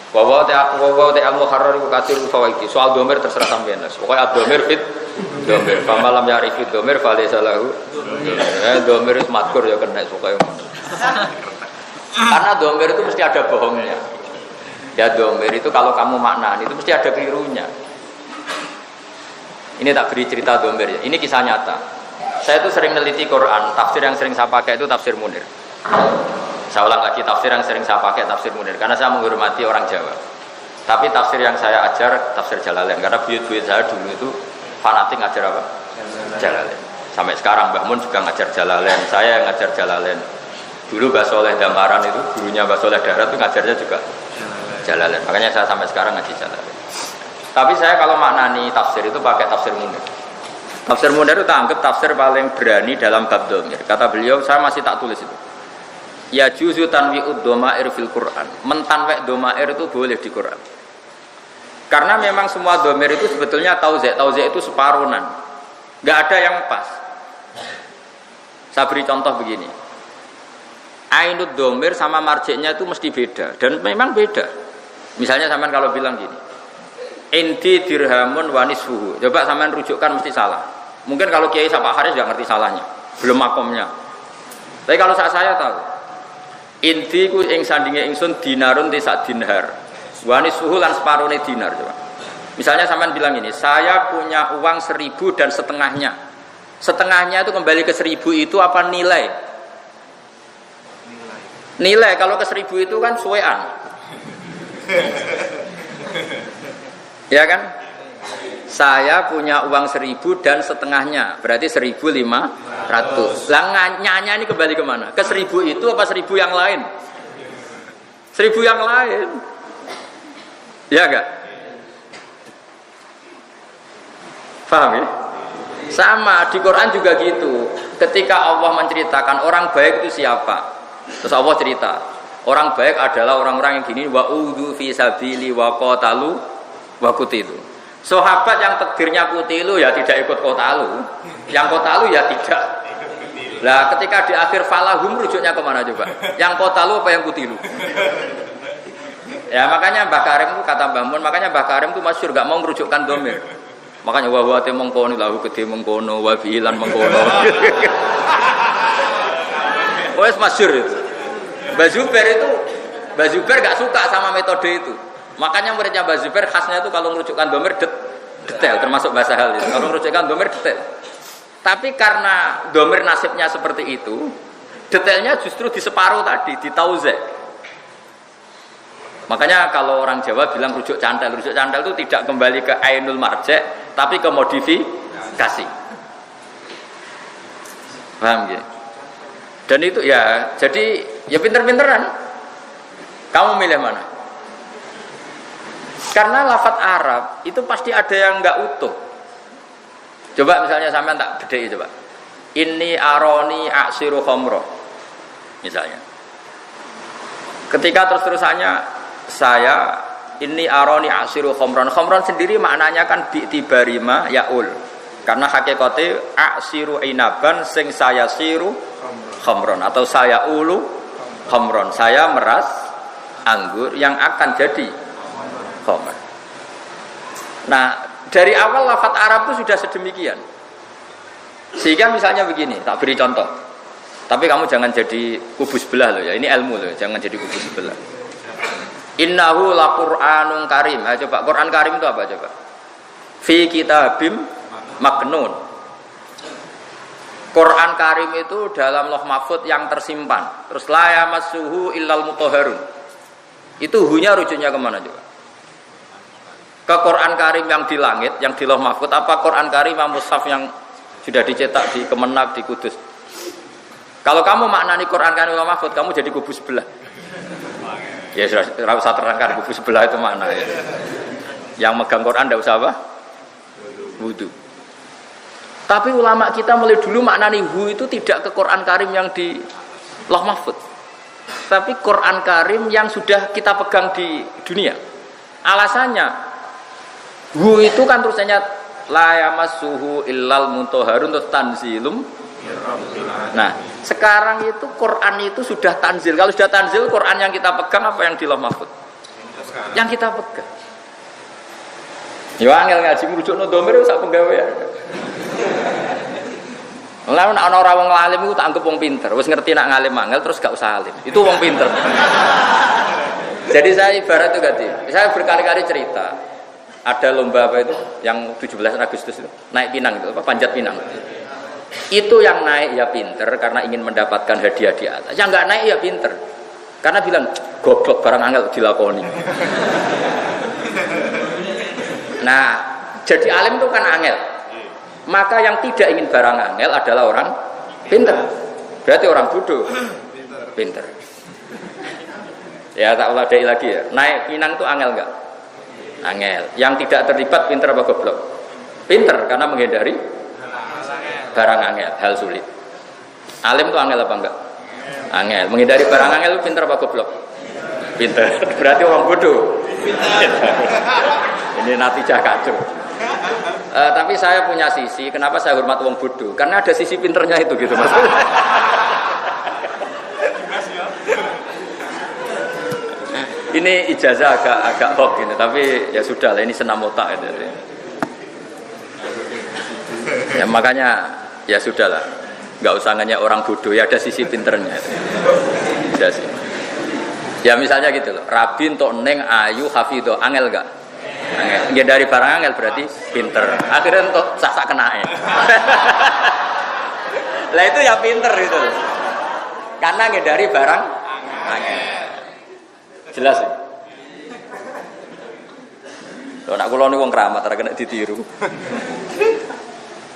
Bahwa al-muharrar iku kathir fawaidi. Soal domir terserah sampean. Pokoke ad-domir fit domir. Famalam ya'rifu domir falaysa lahu. Domir itu madkur ya kena pokoke. Karena domir itu mesti ada bohongnya. Ya domir itu kalau kamu maknani itu mesti ada kelirunya. Ini tak beri cerita domir ya. Ini kisah nyata. Saya itu sering neliti Quran. Tafsir yang sering saya pakai itu tafsir Munir. Saya ulang lagi, tafsir yang sering saya pakai tafsir Munir karena saya menghormati orang Jawa. Tapi tafsir yang saya ajar tafsir Jalalain karena buyut-buyut saya dulu itu fanatik ngajar apa? Jalalain. Sampai sekarang Mbah Mun juga ngajar Jalalain, saya yang ngajar Jalalain. Dulu Mbah Soleh Damaran itu gurunya Mbah Soleh Darat itu ngajarnya juga Jalalain. Makanya saya sampai sekarang ngaji Jalalain. Tapi saya kalau maknani tafsir itu pakai tafsir Munir. Tafsir Munir itu tak anggap tafsir paling berani dalam bab dhamir. Kata beliau, saya masih tak tulis itu. Ya juzu tanwi'ud dhamair fil Quran. Mentanwek dhamair itu boleh di Quran. Karena memang semua dhamir itu sebetulnya tauzi' itu separuhan. Enggak ada yang pas. Saya beri contoh begini. Ainud domir sama marjeknya itu mesti beda dan memang beda. Misalnya sampean kalau bilang gini, inti dirhamun wanisfuhu, coba sampean rujukkan mesti salah. Mungkin kalau Kiai Pak Haris nggak ngerti salahnya, belum makomnya. Tapi kalau saya tahu, inti ku ing sandinge ingsun dinarun tisak dinar, wanisfuhu lan separone dinar. Coba. Misalnya sampean bilang ini, saya punya uang 1.000 dan setengahnya. Setengahnya itu kembali ke 1.000 itu apa nilai? Nilai kalau ke 1.000 itu kan suwean. Ya kan? Saya punya uang 1.000 dan setengahnya, berarti 1.500. Lah nyanya ini kembali kemana? Ke 1.000 itu apa 1.000 yang lain? 1.000 yang lain. Ya enggak? Paham ya? Sama di Quran juga gitu. Ketika Allah menceritakan orang baik itu siapa? Terus Allah cerita, orang baik adalah orang-orang yang gini, wa udhu fi sabili wa qatalu wa qutilu. Sahabat yang takdirnya qutilu ya tidak ikut qatalu, yang qatalu ya tidak. Lah ketika di akhir falahum rujuknya kemana coba? Yang qatalu apa yang qutilu? Ya makanya Mbah Karim itu kata Mbah Mun, makanya Mbah Karim itu masyhur gak mau merujukkan domir. Makanya wa huwa te mengkono lahu gede mengkono wa fi'lan mengkono. Wes masyhur itu. Mbah Zubair gak suka sama metode itu. Makanya muridnya Mbah Zubair khasnya itu kalau merujukkan domir detail, termasuk bahasa hal itu. Kalau merujukkan domir detail. Tapi karena domir nasibnya seperti itu, detailnya justru di separuh tadi, di tauzek. Makanya kalau orang Jawa bilang rujuk cantel itu tidak kembali ke ainul marjek, tapi ke modifikasi. Paham ya? Dan itu ya, jadi ya pinter-pinteran. Kamu milih mana? Karena lafadz Arab itu pasti ada yang nggak utuh. Coba misalnya sampean tak bedheki coba. Inni aroni aksiru khamra. Misalnya. Ketika terus-terusannya saya ini aroni aksiru khamran. Khamran sendiri maknanya kan bi'tibarima yaul. Karena hakikate aksiru inaban sing saya siru khamron atau saya ulu khamron, saya meras anggur yang akan jadi khamr. Nah dari awal lafadz Arab itu sudah sedemikian sehingga misalnya begini, tak beri contoh tapi kamu jangan jadi kubu sebelah loh ya, ini ilmu loh, jangan jadi kubu sebelah. Innahu laqur'anun karim. Coba Quran karim itu apa coba? Fi kitabim maknun. Quran Karim itu dalam Lauh Mahfuz yang tersimpan. Terus la yamassuhu illal mutahharun. Itu hunya rujuknya kemana juga? Ke Quran Karim yang di langit, yang di Lauh Mahfuz, apa Quran Karim yang mushaf yang sudah dicetak di Kemenag di Kudus? Kalau kamu maknani Quran Karim Lauh Mahfuz, kamu jadi kubu sebelah. Ya sudah usah terangkan kubu sebelah itu mana ya. Yang megang Quran tidak usah apa? Wudu. Tapi ulama kita mulai dulu maknani hu itu tidak ke Quran Karim yang di Lauh Mahfuz, tapi Quran Karim yang sudah kita pegang di dunia. Alasannya hu itu kan tulisannya la yamassuhu illal mutahharun terus tanzilum. Nah sekarang itu Quran itu sudah tanzil. Kalau sudah tanzil, Quran yang kita pegang apa yang di Lauh Mahfuz? Yang kita pegang. Yo angel ngaji merujukno domir sak penggawean. Lah ana ora wong alim iku tak anggap wong pinter, wis ngerti nak ngalim angel terus gak usah alim. Itu wong pinter. Jadi saya ibarat itu ganti. Saya berkali-kali cerita. Ada lomba apa itu yang 17 Agustus itu, naik pinang itu apa panjat pinang. Itu yang naik ya pinter karena ingin mendapatkan hadiah di atas. Yang enggak naik ya pinter. Karena bilang goblok barang angel dilakoni. Nah, jadi alim itu kan angel. Maka yang tidak ingin barang angel adalah orang pinter. Berarti orang bodoh. Pinter. Ya tak uladai lagi ya. Naik pinang itu angel enggak? Angel. Yang tidak terlibat pinter apa goblok? Pinter karena menghindari barang angel, hal sulit. Alim itu angel apa enggak? Angel. Menghindari barang angel itu pinter apa goblok? Pinter. Berarti orang bodoh. Ini natijah kacau. Tapi saya punya sisi, kenapa saya hormat wong bodoh? Karena ada sisi pinternya itu gitu mas. Ini ijazah agak hoax ini, tapi ya sudah lah, ini senam otak itu. Ya makanya ya sudah lah, nggak usah nanya orang bodoh, ya ada sisi pinternya. Ya sih. Ya misalnya gitu loh, Rabi untuk neng ayu hafido angel gak? Angel. Ya dari barang angel berarti pinter. Akhirnya untuk sak kenae. Lah itu ya pinter itu. Karena ngedari barang angel. Jelas ya? Loh, nak kula niku wong keramat ora kena ditiru.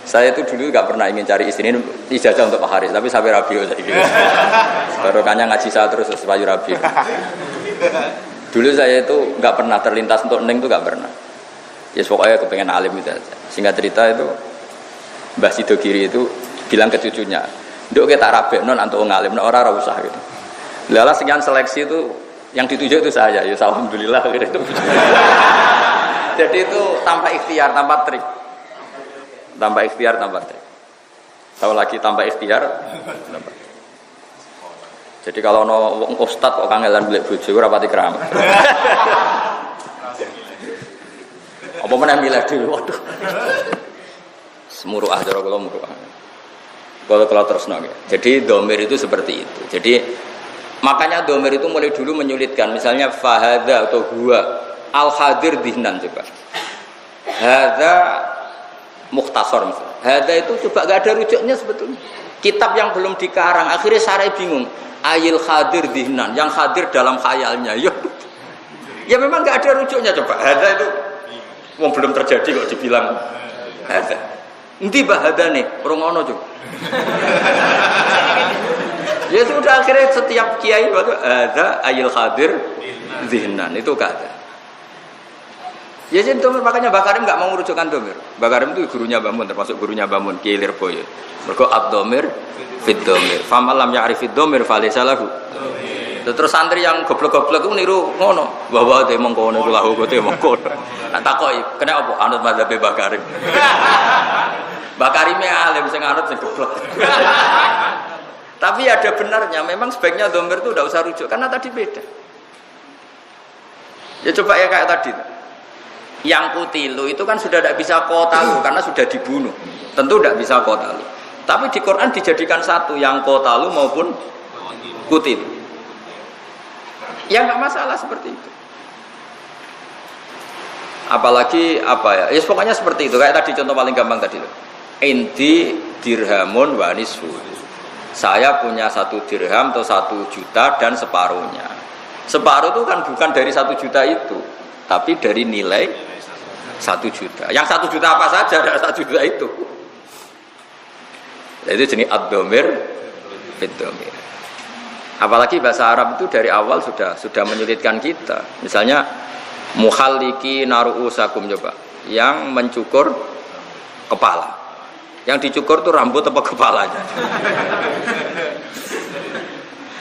Saya itu dulu nggak pernah ingin cari istri ini ijazah untuk Pak Haris, tapi sampai rabi saiki. Barokahnya ngaji saya terus supaya rabi. Dulu saya itu nggak pernah terlintas untuk neng itu nggak pernah. Ya pokoknya kepengen alim itu aja. Singkat cerita itu Mbah Sido Kiri itu bilang ke cucunya, "Nduk kita rabi non antuk ngalim, orang ora usah gitu." Lala sekian seleksi itu yang dituju itu saya, ya alhamdulillah gitu. Jadi itu tanpa ikhtiar, tanpa trik. Tanpa ikhtiar, tanpa trik. Tahu lagi tanpa ikhtiar. Tanpa. Jadi kalau no ustad kok kangelan beli bojo ora pati keramat. Apa meneh milih dhewe waduh. Semuruh ahdara kula muruh. Kalau terus nggih. Jadi domir itu seperti itu. Jadi makanya domir itu mulai dulu menyulitkan. Misalnya fahada atau huwa al-hadir dihnan coba. Hadza mukhtasar misalnya. Hadza itu coba gak ada rujuknya sebetulnya. Kitab yang belum dikarang akhirnya sarai bingung. Ayil hadir dihnan, yang hadir dalam khayalnya. Ya memang gak ada rujuknya coba. Hadza itu belum terjadi kok dibilang hadza. Endi bahadane? Ora ngono coba. Ya sudah akhirnya setiap kiai waktu ada ayil hadir zihnan itu kata. Ya jadi domir makanya Bakarim nggak mau merujukkan domir. Bakarim itu gurunya Bamun termasuk gurunya Bamun Kiai Lirboyo. Mergo ad-domir fit domir. Famalam ya'rifid domir falisalahu. Terus santri yang goblok-goblok itu niru ngono. Bahwa te mengkono iku lahu te mengkono. Nah takoki kena apa anut mazhab Bakarim. Bakarime alim sing anut sing goblok. Tapi ada benarnya, memang sebaiknya domir itu tidak usah rujuk karena tadi beda. Ya coba ya kayak tadi. Yang kutilu itu kan sudah tidak bisa kotalu karena sudah dibunuh. Tentu tidak bisa kotalu. Tapi di Quran dijadikan satu yang kotalu maupun kutilu. Ya nggak masalah seperti itu. Apalagi apa ya? Ya pokoknya seperti itu. Kayak tadi contoh paling gampang tadi loh. Inti dirhamun wa nisfu. Saya punya 1 dirham atau 1 juta dan separuhnya. Separuh itu kan bukan dari 1 juta itu, tapi dari nilai 1 juta. Yang 1 juta apa saja dari 1 juta itu. Itu jenis ad-domir fit-domir. Apalagi bahasa Arab itu dari awal sudah menyulitkan kita. Misalnya mukhalliki naru'usakum coba, yang mencukur kepala. Yang dicukur itu rambut apa kepalanya.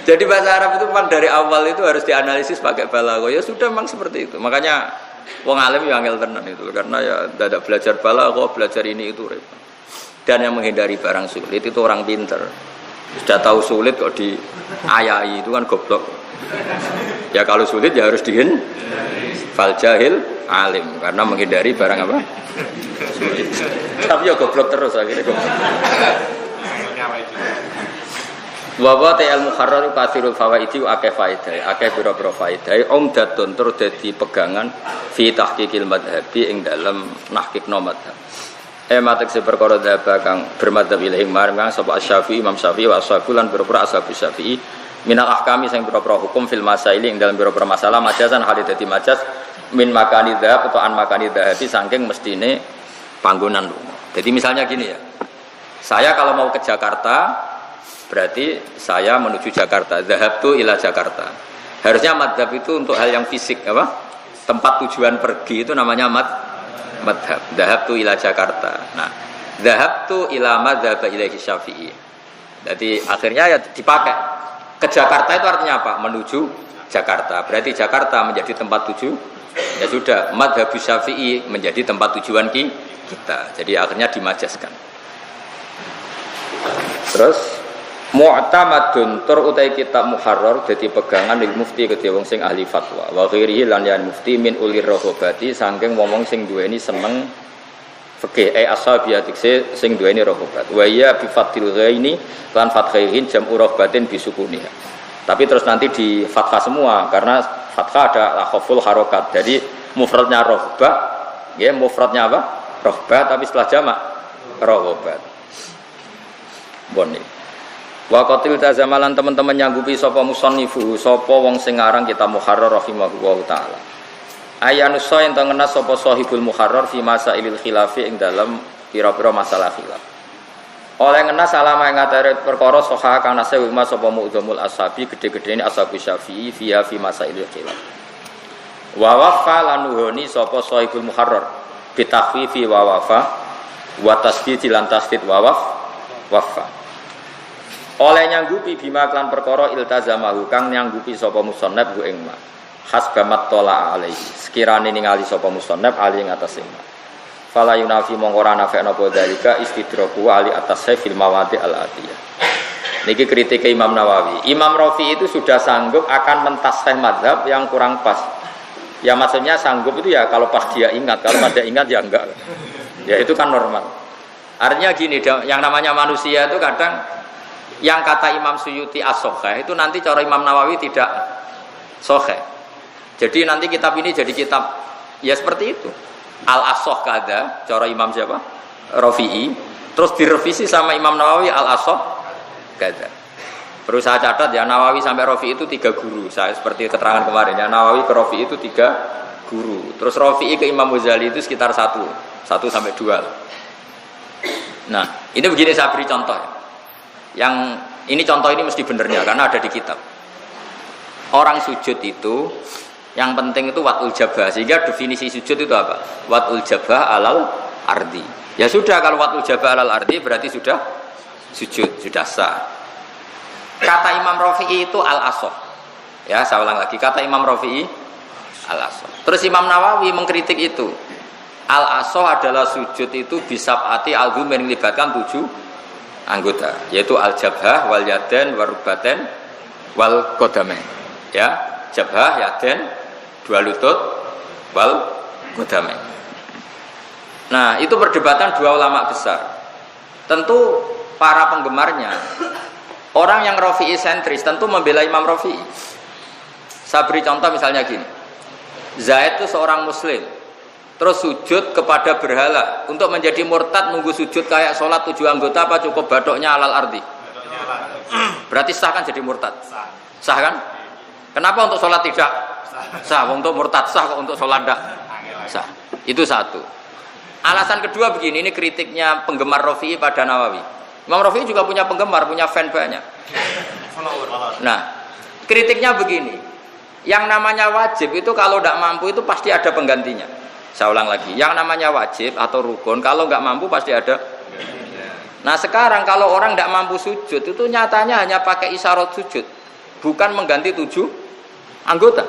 Jadi bahasa Arab itu memang dari awal itu harus dianalisis pakai balaghah. Ya sudah memang seperti itu. Makanya wong alim ya angel tenan itu karena ya tidak belajar balaghah, belajar ini itu repot. Dan yang menghindari barang sulit itu orang pinter. Sudah tahu sulit kok diayai itu kan goblok. Ya kalau sulit ya harus dihin fal jahil alim karena menghindari barang apa? Sulit. Tapi ya goblok terus akhirnya goblok. Wa ta'al muharrar katsirul fawaidi wa akeh faedah, akeh pira-pira faedah umdatun tur dadi pegangan fi tahqiqil madhabi ing dalem nahqiqno madhab. Matek seperkara dzhab kang bermadhab ilahi marang sapa Syafi'i Imam Syafi'i wa ashabu lan pira-pira ashabu Syafi'i minal ahkami sing pira-pira hukum fil masaili ing dalem pira-pira masalah majazan hal dadi majaz min makani dzhab atau an makani dzahabi saking mestine panggonan lunga. Jadi misalnya gini ya. Saya kalau mau ke Jakarta berarti saya menuju Jakarta. Dhahabtu ila Jakarta. Harusnya madhab itu untuk hal yang fisik apa? Tempat tujuan pergi itu namanya madhab. Dhahabtu ila Jakarta. Nah, dhahabtu ila madhab ilaihi Syafi'i. Jadi akhirnya ya dipakai. Ke Jakarta itu artinya apa? Menuju Jakarta. Berarti Jakarta menjadi tempat tuju. Ya sudah, madhab Syafi'i menjadi tempat tujuan kita. Jadi akhirnya dimajaskan. Terus Mu'tamadun tur utai kitab muharrar dadi pegangan lil mufti kedhe wong sing ahli fatwa wa ghairihi lan yan mufti min ulir rohobati saking wong sing duweni seneng fikih ashabiyatik sing duweni rohobat wa ya bi fatil ghaini lan fathaihin jam'u rohbatin bisukuniha tapi terus nanti di fathah semua karena fathah ada khaful harokat jadi mufradnya rohbah ya mufradnya apa rohbah tapi setelah jamak rohobat boni wa qatil tazamalan teman-teman nyanggupi sapa musannifu sapa wong sing aran kitab muharrar rahimahullahu taala ayanusa yen tengena sapa sahibul muharrar fi masailil khilafi ing dalam pira-pira masalah khilaf oleh ngena salama ing ngatere perkara saha kang nase wa sapa mu'dzamul ashabi gede-gedene ashabu syafi'i fiha fi masailil khilaf wa wafa lanuhoni sapa sahibul muharrar bi takhfifi wa wafa wa tasdid lan tasdid wa wafa oleh nyanggupi bima klan perkara iltazamahu kang nyanggupi sapa musannaf ku ing ma hasbamat tola alaihi sekirane ningali sapa musannaf ali ing atase ma fala yunafi mongko ora nafekno apa dalika istidraku ali atase fil mawadi al atiyah niki kritik Imam Nawawi Imam Rafi'i itu sudah sanggup akan mentasih mazhab yang kurang pas ya maksudnya sanggup itu ya kalau pas dia ingat kalau pada ingat ya enggak ya itu kan normal artinya gini yang namanya manusia itu kadang yang kata Imam Suyuti as-sokheh itu nanti cara Imam Nawawi tidak sokheh jadi nanti kitab ini jadi kitab ya seperti itu al-as-sokh kada cara Imam siapa? Rafi'i terus direvisi sama Imam Nawawi al-as-sokh kada perlu saya catat ya Nawawi sampai Rafi'i itu 3 guru saya seperti keterangan kemarin ya Nawawi ke Rafi'i itu 3 guru terus Rafi'i ke Imam Ghazali itu sekitar 1 sampai 2 nah ini begini saya beri contoh ya. Yang ini contoh ini mesti benernya karena ada di kitab. Orang sujud itu yang penting itu watul jabah sehingga definisi sujud itu apa? Watul jabah alal ardi. Ya sudah kalau watul jabah alal ardi berarti sudah sujud, sudah sah. Kata Imam Rafi'i itu al-asoh. Ya saya ulang lagi kata Imam Rafi'i al-asoh. Terus Imam Nawawi mengkritik itu. Al-asoh adalah sujud itu bisab'ati al-dhum yang melibatkan 7 anggota yaitu al-jabhah wal yaden warubaten wal qadamain ya jabhah yaden 2 lutut wal qadamain nah itu perdebatan 2 ulama besar tentu para penggemarnya orang yang Rafi'i sentris tentu membela Imam Rafi'i saya beri contoh misalnya gini Zaid itu seorang muslim terus sujud kepada berhala untuk menjadi murtad nunggu sujud kayak sholat 7 anggota apa cukup badoknya alal ardi berarti sah kan jadi murtad sah kan kenapa untuk sholat tidak sah untuk murtad sah kok untuk sholat tidak sah itu satu alasan kedua begini ini kritiknya penggemar Rafi'i pada Nawawi Imam Rafi'i juga punya penggemar punya fan banyak nah kritiknya begini yang namanya wajib itu kalau tidak mampu itu pasti ada penggantinya saya ulang lagi, yang namanya wajib atau rukun kalau nggak mampu pasti ada. Nah sekarang kalau orang nggak mampu sujud itu nyatanya hanya pakai isyarat sujud, bukan mengganti 7 anggota.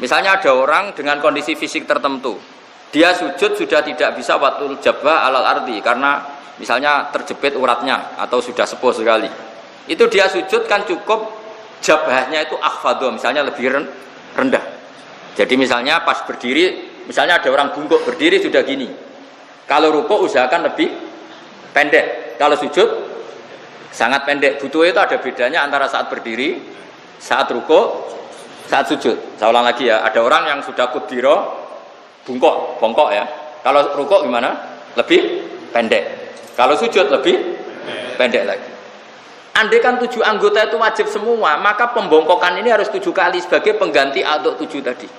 Misalnya ada orang dengan kondisi fisik tertentu, dia sujud sudah tidak bisa watul jabah alal ardi karena misalnya terjepit uratnya atau sudah sepuh sekali. Itu dia sujud kan cukup jabahnya itu akhfadho, misalnya lebih rendah. Jadi misalnya pas berdiri misalnya ada orang bungkuk berdiri sudah gini. Kalau rukuk usahakan lebih pendek. Kalau sujud sangat pendek. Butuh itu ada bedanya antara saat berdiri, saat rukuk, saat sujud. Saya ulang lagi ya. Ada orang yang sudah kudiro bongkok ya. Kalau rukuk gimana? Lebih pendek. Kalau sujud lebih pendek lagi. Andai kan 7 anggota itu wajib semua, maka pembongkokan ini harus 7 kali sebagai pengganti untuk 7 tadi.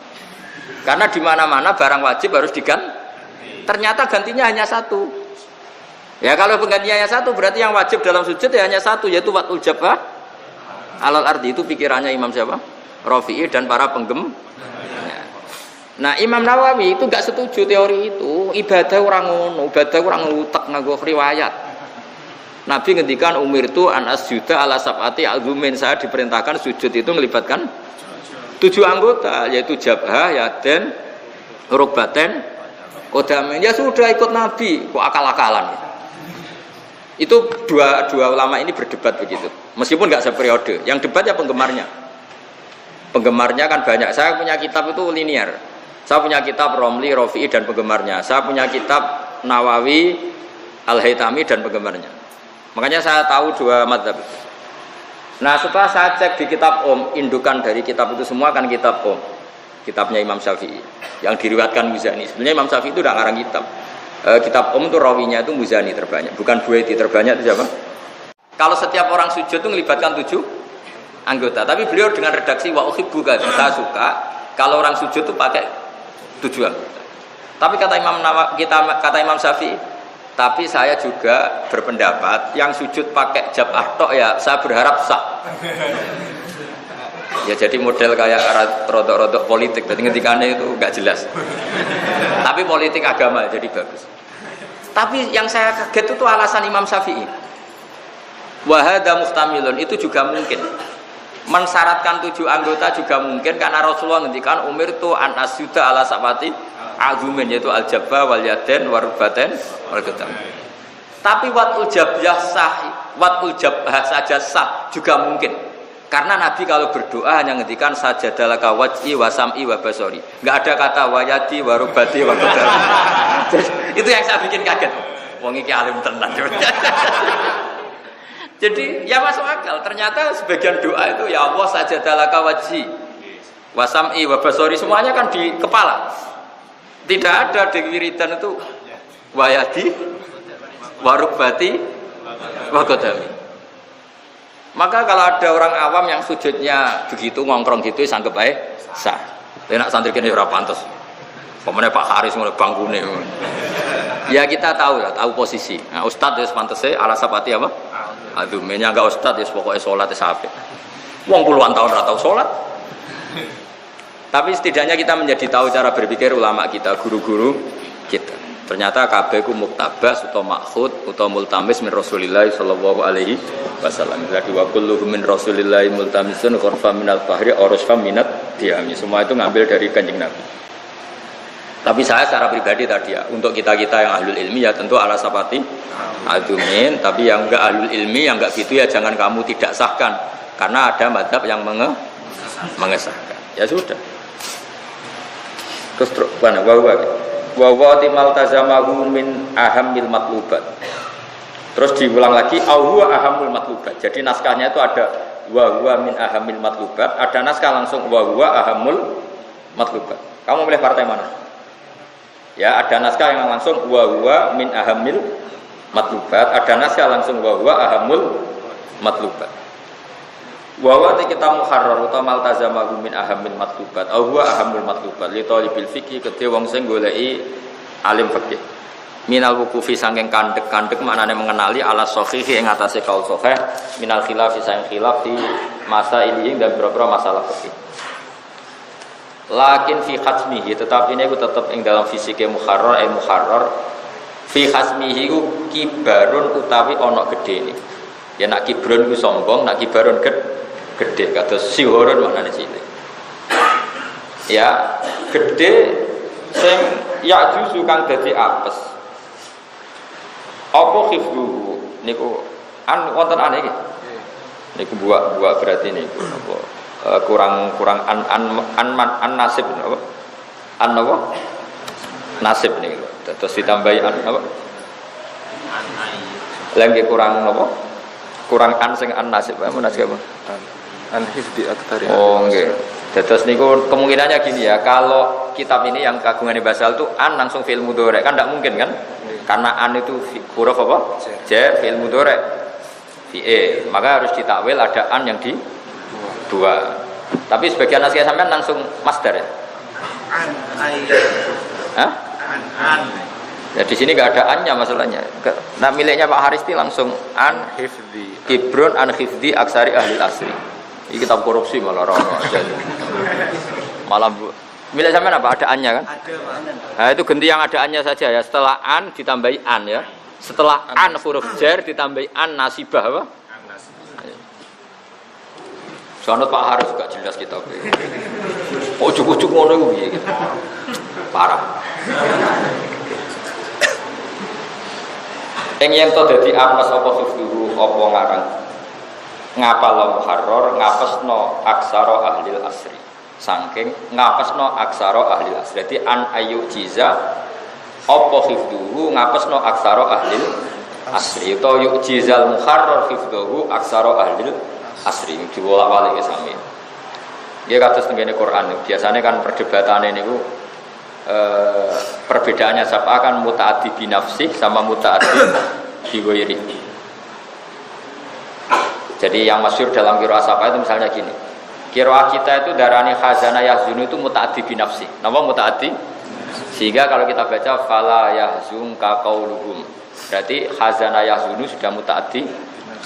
Karena di mana-mana barang wajib harus diganti. Ternyata gantinya hanya 1. Ya kalau penggantinya hanya 1 berarti yang wajib dalam sujud ya hanya 1 yaitu watul jabah alal ardi. Itu pikirannya Imam siapa? Rafi'i dan para penggem. Nah Imam Nawawi itu gak setuju teori itu. Ibadah orang ngono, ibadah orang ngutek nganggo riwayat. Nabi ngendikan umirtu an asjuda ala sab'ati al-dhumin, saya diperintahkan sujud itu melibatkan 7 anggota yaitu jabhah, yaden, rukbaten, qadamain. Ya sudah ikut Nabi, kok akal-akalan. Itu dua ulama ini berdebat begitu. Meskipun nggak seperiode. Yang debat ya penggemarnya. Penggemarnya kan banyak. Saya punya kitab itu linear. Saya punya kitab Romli, Rafi'i dan penggemarnya. Saya punya kitab Nawawi, Al-Haytami dan penggemarnya. Makanya saya tahu dua mazhab. Nah setelah saya cek di kitab indukan dari kitab itu semua kan kitab kitabnya Imam Syafi'i yang diriwayatkan Muzani. Sebenarnya Imam Syafi'i itu udah ngarang kitab. Kitab itu rawinya itu Muzani terbanyak, bukan Buaiti. Terbanyak itu siapa? Kalau setiap orang sujud itu melibatkan 7 anggota, tapi beliau dengan redaksi wa uhibbuka, saya suka kalau orang sujud itu pakai 7 anggota. Tapi kata Imam Syafi'i, tapi saya juga berpendapat yang sujud pakai jab'ah tok ya saya berharap sah. Ya jadi model kayak rodok-rodok politik, jadi ngendikannya itu nggak jelas. Tapi politik agama jadi bagus. Tapi yang saya kaget itu alasan Imam Syafi'i. Wahada mustamilun itu juga mungkin. Mensyaratkan 7 anggota juga mungkin karena Rasulullah ngendikan umir tu an asyuda ala sabati azumin, yaitu al-jabba wal yaden warubaten wal qadam. Tapi watul jabah sah, watul jabah saja sah juga mungkin. Karena Nabi kalau berdoa hanya ngendikan sajadalaka wajhi wa sam'i wa basori. Enggak ada kata wayati wa rubati wa qadam. Itu yang saya bikin kaget. Wong iki alim tenan. Jadi ya masuk akal. Ternyata sebagian doa itu ya Allah sajadalaka wajhi wa sam'i wa basori, semuanya kan di kepala. Tidak ada di wiridan itu wayati wa rubati wa qadami. Maka kalau ada orang awam yang sujudnya begitu ngongkrong gitu sanggep baik sah. Enak santri kene ora pantes. Pemene Pak Haris ngono bangkune. Ya kita tahu ya, tahu posisi. Nah, ustaz wis pantese ala sapati apa? Aduh, menya enggak ustaz wis pokoke salat wis apik. Wong puluhan tahun ora tau salat. Tapi setidaknya kita menjadi tahu cara berpikir ulama kita, guru-guru kita. Ternyata kabeh ku muktabas utawa makhud utawa multamis min Rasulillah sallallahu alaihi wasallam. Jadi wa kulluhum min Rasulillah multamisun ghurfa minal fahri aurusfa minat diami. Semua itu ngambil dari Kanjeng Nabi. Tapi saya secara pribadi tadi ya, untuk kita-kita yang ahlul ilmi ya tentu ala sapati adumin, tapi yang enggak ahlul ilmi yang enggak gitu ya jangan kamu tidak sahkan karena ada mazhab yang mengesahkan. Ya sudah. Terus mana wa timal tazamahu min ahammil matlubat. Terus diulang lagi huwa ahammul matlubat. Jadi naskahnya itu ada wa huwa min ahammil matlubat, ada naskah langsung wa huwa ahammul matlubat. Kamu pilih partai mana? Ya, ada naskah yang langsung wa huwa min ahammil matlubat, ada naskah langsung wa huwa ahammul matlubat. Wa wa kita muharrar utawa maltazamahu min ahamil matlubat au huwa ahamul matlubat li talibil fiqh kedhe wong sing goleki alim fikih minal wuqufi saking kandhek-kandhek maknane mengenali ala sahih ing atase kaul sahih minal khilaf sang khilaf di masa ini dan beberapa masalah fikih. Lakin fi khatmihi tetapi ini tetap ing dalam fisike muharrar muharrar fi khatmihi ku kibarun utawi ana gedene. Ya nak kibrun ku sombong, nak kibarun gede kata sihoron maknanya cilik. Ya gede sing ya justru kang dadi apes. Apa khifduhu niku wonten aneh iki. Niku buak berarti niku apa kurang an nasib apa? An apa? Nasib niku. Terus ditambahi an apa? Lagi kurang apa? Kurang an sing an nasib apa nasib apa? An-hifdi at-tariq. Oh nggih. Dados niku kemungkinannya gini ya, kalau kitab ini yang kagungane Basal itu an langsung fi'il mudhari kan tidak mungkin kan? Karena an itu huruf apa? Ja fi'il mudhari. Fi'il. Maka harus ditakwil ada an yang di dua. Tapi sebagian naskah sampean langsung masdar ya. An Hah? An. Ya di sini nggak ada annya masalahnya. Nah miliknya Pak Haristi langsung an hifdi. Kibrun an hifdi aksari ahli asri. Ini kitab korupsi malah orang aja. Malah milik sampean apa ada annya kan? Ada. Nah itu ganti yang ada annya saja ya. Setelah an ditambahi an ya. Setelah an huruf jar ditambahi an nasibah apa? An nasibah. Soalnya Pak Haris juga jelas kitab. Ujuk-ujuk ngono iki gitu. Parah. Ing yen to dadi apes apa khifduhu apa ngarang ngapal muharrar ngapesno aksara ahli asri saking ngapesno aksara ahli asri dadi an ayu jiza apa khifduhu ngapesno aksara ahli asri to yuk jizal muharrar khifduhu aksara ahli asri diwolak-walik sami ya kados tengene Quran biasanya kan perdebatane niku perbedaannya siapa kan mutaaddi binafsi sama mutaaddi biwairi. Jadi yang masyhur dalam qiraah apa itu misalnya gini. Qiraah kita itu darani khazana yahzunu itu mutaaddi binafsi. Napa mutaaddi? Sehingga kalau kita baca fala yahzunka qauluhum. Berarti khazana yahzunu sudah mutaaddi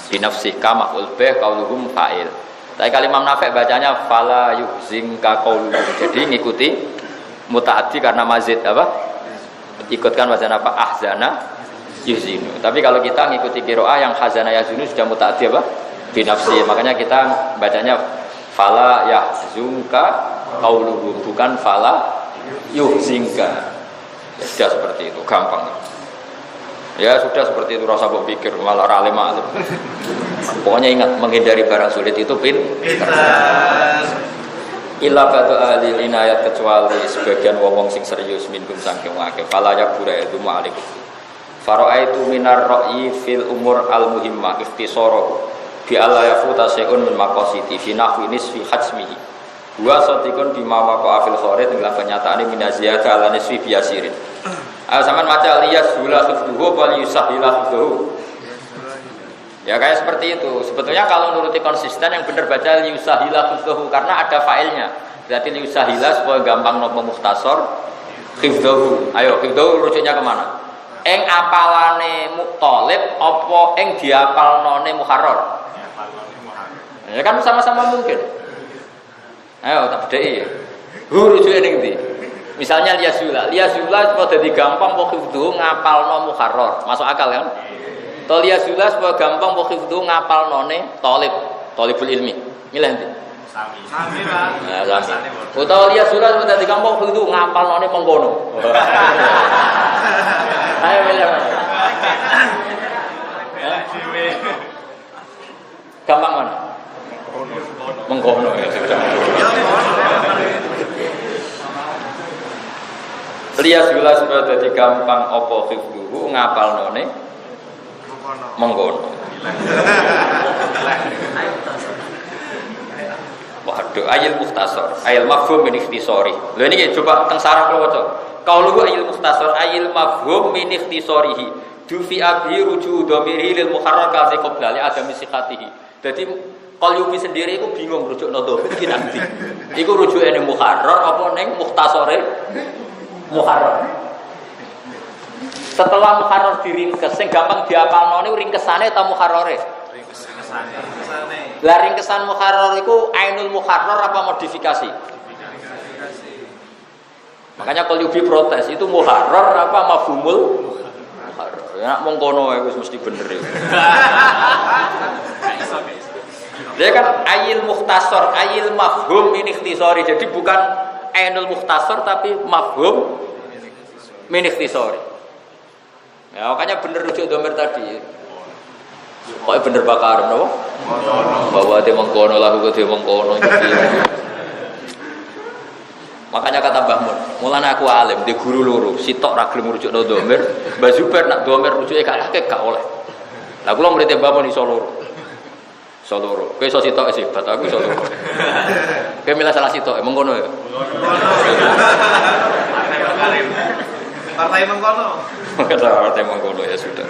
binafsi kama ulbih qauluhum fa'il. Tapi kalau Imam Nafi' bacanya fala yuhzinka qauluhum. Jadi ngikuti mutaaddi karena mazid apa? Ikutkan wazan apa? Ahzana yuhzinu. Tapi kalau kita ngikuti qiraah yang khazana yahzunu sudah mutaaddi apa? Binafsi, makanya kita bacanya fala yahzunka qauluhum bukan fala yuhzinka. Ya sudah seperti itu, gampang. Ya sudah seperti itu, rasa mbok pikir malah alim. Pokoknya ingat menghindari barang sulit itu pintar. Illa batu ahli inayat kecuali sebagian wong sing serius minum saking akeh fala yakura itu malik. Fara'aitu minar ra'yi fil umur al muhimmah ikhtisara bi alla yafuta syai'un min maqasidi fi nahwi nisfi hajmihi wa satikun bima waqa fil kharid ing kenyataane minaziyata ala nisfi biasirin. Zaman maca liyas hula khifduhu wal yusahila khifduhu. Ya kayak seperti itu. Sebetulnya kalau nuruti konsisten yang benar baca yusahila khifduhu karena ada failnya. Berarti yusahila supaya gampang nopo mukhtasar khifduhu. Ayo khifduhu rujuknya kemana? Eng apalane muqtalib apa eng diapalnone muharrar? Ya kan sama-sama mungkin. Ayo tak bedheki. Rujuke ning ndi? Misalnya liyazula supaya dadi gampang kok khifdhu ngapalno muharrar. Masuk akal kan? To liyazula supaya gampang kok khifdhu ngapalnone talibul ilmi. Milih ndi? Sami, Pak. Nah, sami. Utawa liyazula supaya dadi gampang kok khifdhu ngapalnone mengkono. Ayo milih. Gampang mana? Mengkono ya sudah. Lias gula supaya jadi gampang opo khifduhu ngapal none mengkono. Waduh, ayil mukhtasar, ayil mafhum min ikhtisari. Lho niki coba teng sarah kula waca. Qauluhu ayil mukhtasar, ayil mafhum min ikhtisarihi. Dufi abi ruju dhamiri lil muharrar kazi qabla li adami siqatihi. Dadi Qalyubi sendiri itu bingung rujuk nodhomir iki nanti. Iku rujuke ning muharrar apa ning mukhtasare muharrar. Setelah muharrar diringkes sing gampang diapalno niku ringkesane ta muharrare? Ringkesane. Lah ringkesan muharrar iku ainul muharrar apa modifikasi? Modifikasi. Makanya Qalyubi protes, itu muharrar apa mafhumul muharrar. Ya mung kono wis mesti bener ya. Dia kan ayil mukhtasar, ayil mafhum min ikhtisari. Jadi bukan ainul mukhtasar tapi mafhum min ikhtisari. Ya makanya bener rujuk dhamir tadi. Kok bener bakar napa? Bahwa dia mengkono lagu dia mengkono gitu. Makanya kata Mbah Mun, mulane aku alim, di guru loro, sitok ra gelem rujukno dhamir, Mbah Zubair nak dhamir rujuke gak akeh gak oleh. Lah kula murid Mbah Mun iso loro. Soloro, kowe iso sitok sih, aku iso loro. Kowe milih salah sitok, mengkono ya. Partai mengkono. Partai mengkono ya sudah.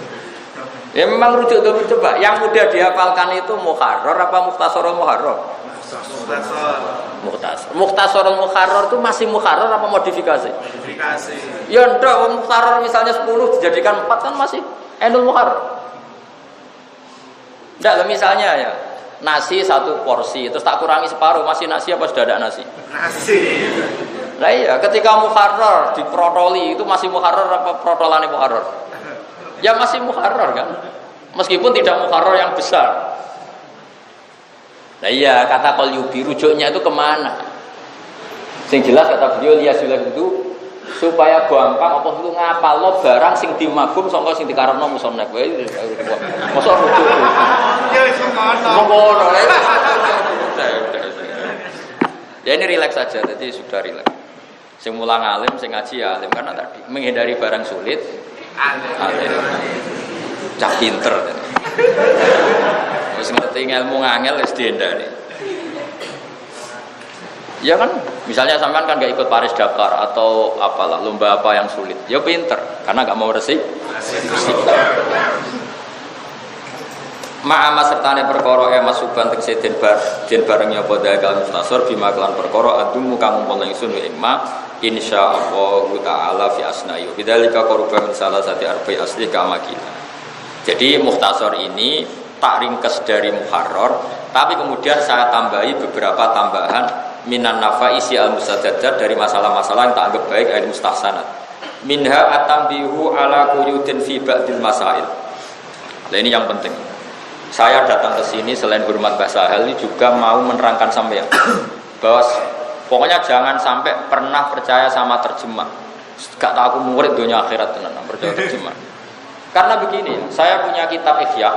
Ya memang rujuk dulu coba. Yang mudah dihafalkan itu muharrar apa mukhtasar muharrar? Mukhtasar. Mukhtasar muharrar itu masih muharrar apa modifikasi? Modifikasi. Ya ndak, muharrar misalnya 10 dijadikan 4 kan masih ainul muharrar. Ndak, misalnya ya nasi 1 porsi terus tak kurangi separuh masih nasi apa sudah ada nasi? Nasi. Nah iya, ketika muharrar diprotoli itu masih muharrar apa protolane muharrar? Ya masih muharrar kan? Meskipun tidak muharrar yang besar. Nah iya, kata Qalyubi rujuknya itu kemana? Sing jelas kata beliau liyazula itu supaya gampang apa itu ngapalno barang sing dimagum saka sing dikarepno musonef wae mosok rujuk Ya semono. ngono ya ini rileks saja jadi sudah rileks sing mulang alim sing ngaji ya alim karena tadi menghindari barang sulit alim cah pinter wis ngerti ilmu ngangel wis dihindari. Ya kan, misalnya sampean kan gak ikut Paris Dakar atau apalah lomba apa yang sulit, ya pinter karena gak mau resik. Ma'ama sertane perkara masuban tegese den bareng ya padha kal mustasor bima kelan perkara adumu kang umpama ingsun ing ma insyaallah taala fi asnayu bidzalika qurban salah satu arba'i asli kamakina. Jadi mukhtasar ini tak ringkes dari muharrar, tapi kemudian saya tambahi beberapa tambahan minan nafaisi al-mustadzadat dari masalah-masalah yang tak anggap baik al mustahsanat. Minha atambihu ala quyudin fi ba'dil masail. Nah ini yang penting. Saya datang ke sini selain hormat Mbak Sahel ini juga mau menerangkan sampean bahwa pokoknya jangan sampai pernah percaya sama terjemah. Gak tahu aku murid dunia akhirat tenan percaya terjemah. Karena begini, saya punya kitab Ihya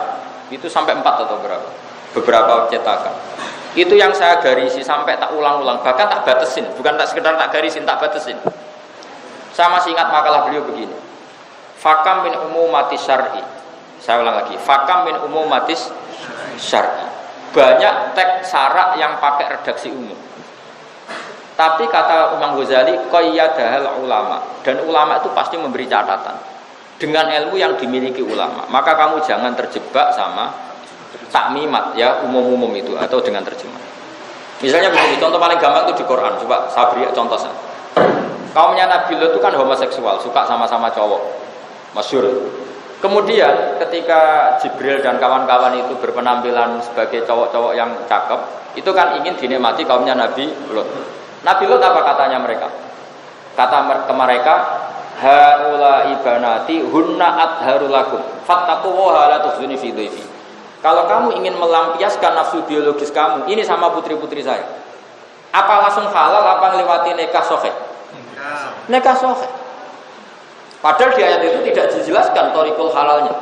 itu sampai 4 atau berapa? Beberapa cetakan. Itu yang saya garisi sampai tak ulang-ulang, bahkan tak batasin, bukan tak sekedar tak garisin, tak batasin. Saya masih ingat makalah beliau begini. Fakam min umumatis syar'i. Saya ulang lagi. Fakam min umumatis syar'i. Banyak teks syarak yang pakai redaksi umum. Tapi kata Imam Ghazali, qayyadahal ulama, dan ulama itu pasti memberi catatan dengan ilmu yang dimiliki ulama. Maka kamu jangan terjebak sama takmimat ya umum-umum itu atau dengan terjemah. Misalnya begini, contoh paling gampang itu di Quran. Coba saya beri contoh saja. Kaumnya Nabi Lot itu kan homoseksual, suka sama-sama cowok, masyhur. Kemudian ketika Jibril dan kawan-kawan itu berpenampilan sebagai cowok-cowok yang cakep, itu kan ingin dinikmati kaumnya Nabi Lot. Nabi Lot apa katanya mereka? Kata ke mereka, haula ibanati hunna adharul lakum fattaqullaha la tukhzuni fi dhaifi. Kalau kamu ingin melampiaskan nafsu biologis kamu, ini sama putri-putri saya. Apa langsung halal, apa ngelewati nikah sahih? Nikah sahih. Padahal di ayat itu tidak dijelaskan thariqul halalnya.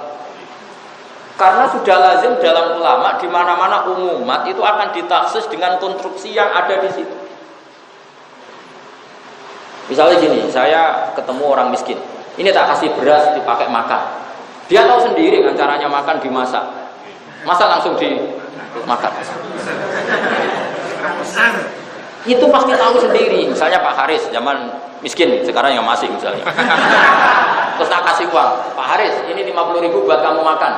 Karena sudah lazim dalam ulama di mana-mana umumat itu akan ditaksis dengan konstruksi yang ada di situ. Misalnya gini, saya ketemu orang miskin. Ini tak kasih beras dipakai makan. Dia tahu sendiri kan caranya makan dimasak. Masa langsung dimakan? Itu pasti tahu sendiri. Misalnya Pak Haris zaman miskin, sekarang yang masih misalnya. Terus tak kasih uang, Pak Haris ini 50.000 buat kamu makan.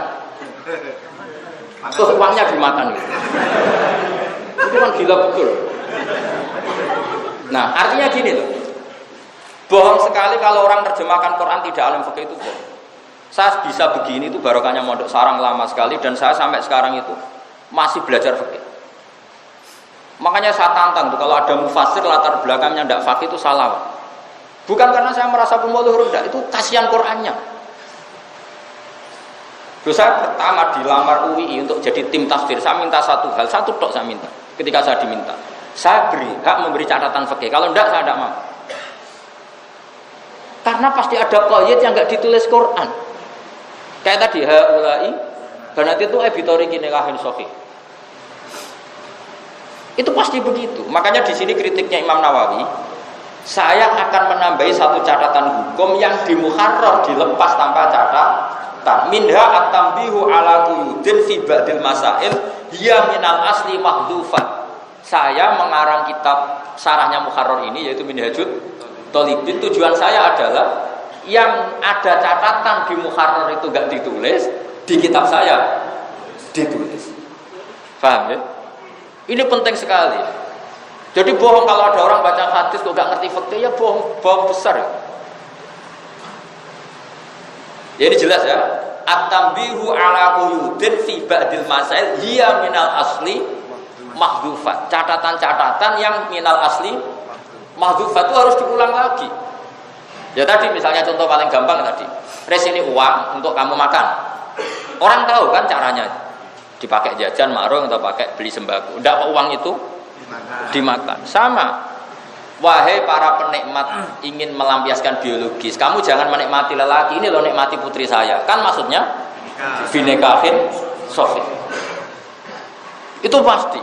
Terus uangnya dimakan gitu. Itu kan gila betul. Nah artinya gini loh, bohong sekali kalau orang terjemahkan Quran tidak alim fikih itu bohong. Saya bisa begini itu barokahnya mondok sarang lama sekali dan saya sampai sekarang itu masih belajar fikih. Makanya saya tantang tuh kalau ada mufasir latar belakangnya tidak fikih itu salah. Bukan karena saya merasa pemuluh rendah, itu kasihan Qurannya. Terus saya pertama dilamar UI untuk jadi tim tafsir, saya minta satu hal, satu tok saya minta. Ketika saya diminta, saya beri hak memberi catatan fikih. Kalau tidak saya tidak mau. Karena pasti ada qaid yang enggak ditulis Quran. Kayak tadi haulai banat itu bitoriki nikahin sahih. Itu pasti begitu. Makanya di sini kritiknya Imam Nawawi, saya akan menambahi satu catatan hukum yang dimuharrar dilepas tanpa catatan. Minha at-tambihu ala quyudin fi ba'dil masail hiya minal asli mahdhufat. Saya mengarang kitab syarahnya muharrar ini yaitu Minhajut Thalibin. Tujuan saya adalah yang ada catatan di muharrar itu enggak ditulis, di kitab saya ditulis. Paham ya? Ini penting sekali. Jadi bohong kalau ada orang baca hadis kok enggak ngerti fikih ya bohong besar. Ya ini jelas ya. At-tambihu ala quyudin fi ba'dil masail hiya minal asli mahdhufat. Catatan-catatan yang minal asli mahdhufat itu harus diulang lagi. Ya tadi misalnya contoh paling gampang tadi, res ini uang untuk kamu makan. Orang tahu kan caranya, dipakai jajan, marung atau pakai beli sembako. Tidak uang itu dimakan. Sama. Wahai para penikmat ingin melampiaskan biologis, kamu jangan menikmati lelaki, ini loh nikmati putri saya. Kan maksudnya binekahin sofi. Itu pasti.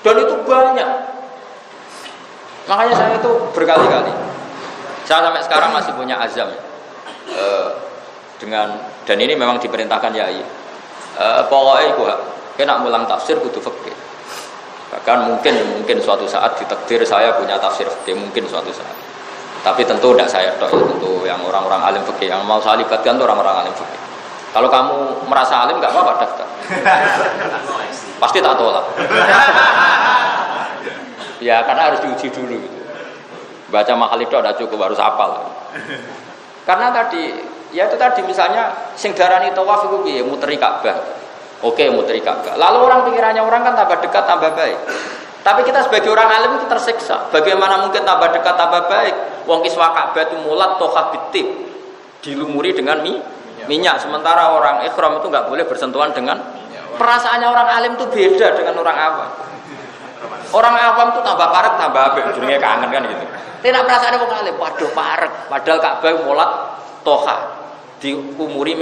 Dan itu banyak. Makanya saya itu berkali-kali. Saya sampai sekarang masih punya azam dengan, dan ini memang diperintahkan yai. Pokoknya itu kena mulang tafsir kudu fikih. Bahkan mungkin suatu saat ditakdir saya punya tafsir fikih, mungkin suatu saat. Tapi tentu tidak saya dok, tentu yang orang-orang alim fikih yang mau saya libatkan itu orang-orang alim fikih. Kalau kamu merasa alim nggak apa-apa daftar. Pasti tak tolak. Ya karena harus diuji dulu. Baca mahal itu ada cukup, harus hafal. Karena tadi, ya itu tadi misalnya sing darani tawaf itu piye muteri Ka'bah. Oke, muteri Ka'bah. Lalu orang pikirannya orang kan tambah dekat tambah baik. Tapi kita sebagai orang alim itu tersiksa. Bagaimana mungkin tambah dekat tambah baik? Wong kiswa Ka'bah itu mulat toha bitib, dilumuri dengan minyak. Sementara orang ikhram itu nggak boleh bersentuhan dengan. Perasaannya orang alim itu beda dengan orang awam. Orang awam itu tambah parek tambah apik, jenenge kangen kan gitu. Tidak perasaannya orang alim, waduh parek. Padahal Ka'bah mulat toha, diumuri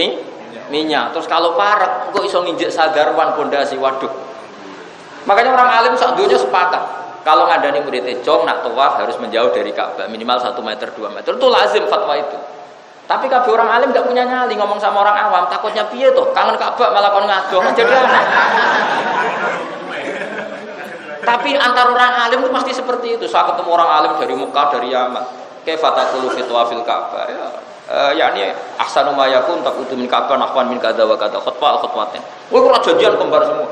minyak. Terus kalau parek kok iso nginjek sadarwan pondasi, waduh. Makanya orang alim sak dunya sepakat kalau ngandani muridnya jong nak tawaf harus menjauh dari Ka'bah minimal 1 meter 2 meter, itu lazim fatwa itu. Tapi kabeh orang alim gak punya nyali ngomong sama orang awam, takutnya piye tuh kangen Ka'bah malah kon ngadoh kan jadi aneh. Tapi antar orang alim itu pasti seperti itu. Saya ketemu orang alim dari Mekah, dari Yaman, kaifa taqulu fi tawafil Ka'bah ya yakni ahsanu ma yakun taqutu min Ka'bah nahwan min kadza wa kadza khutwatin. Woi kok janjian kembar semua.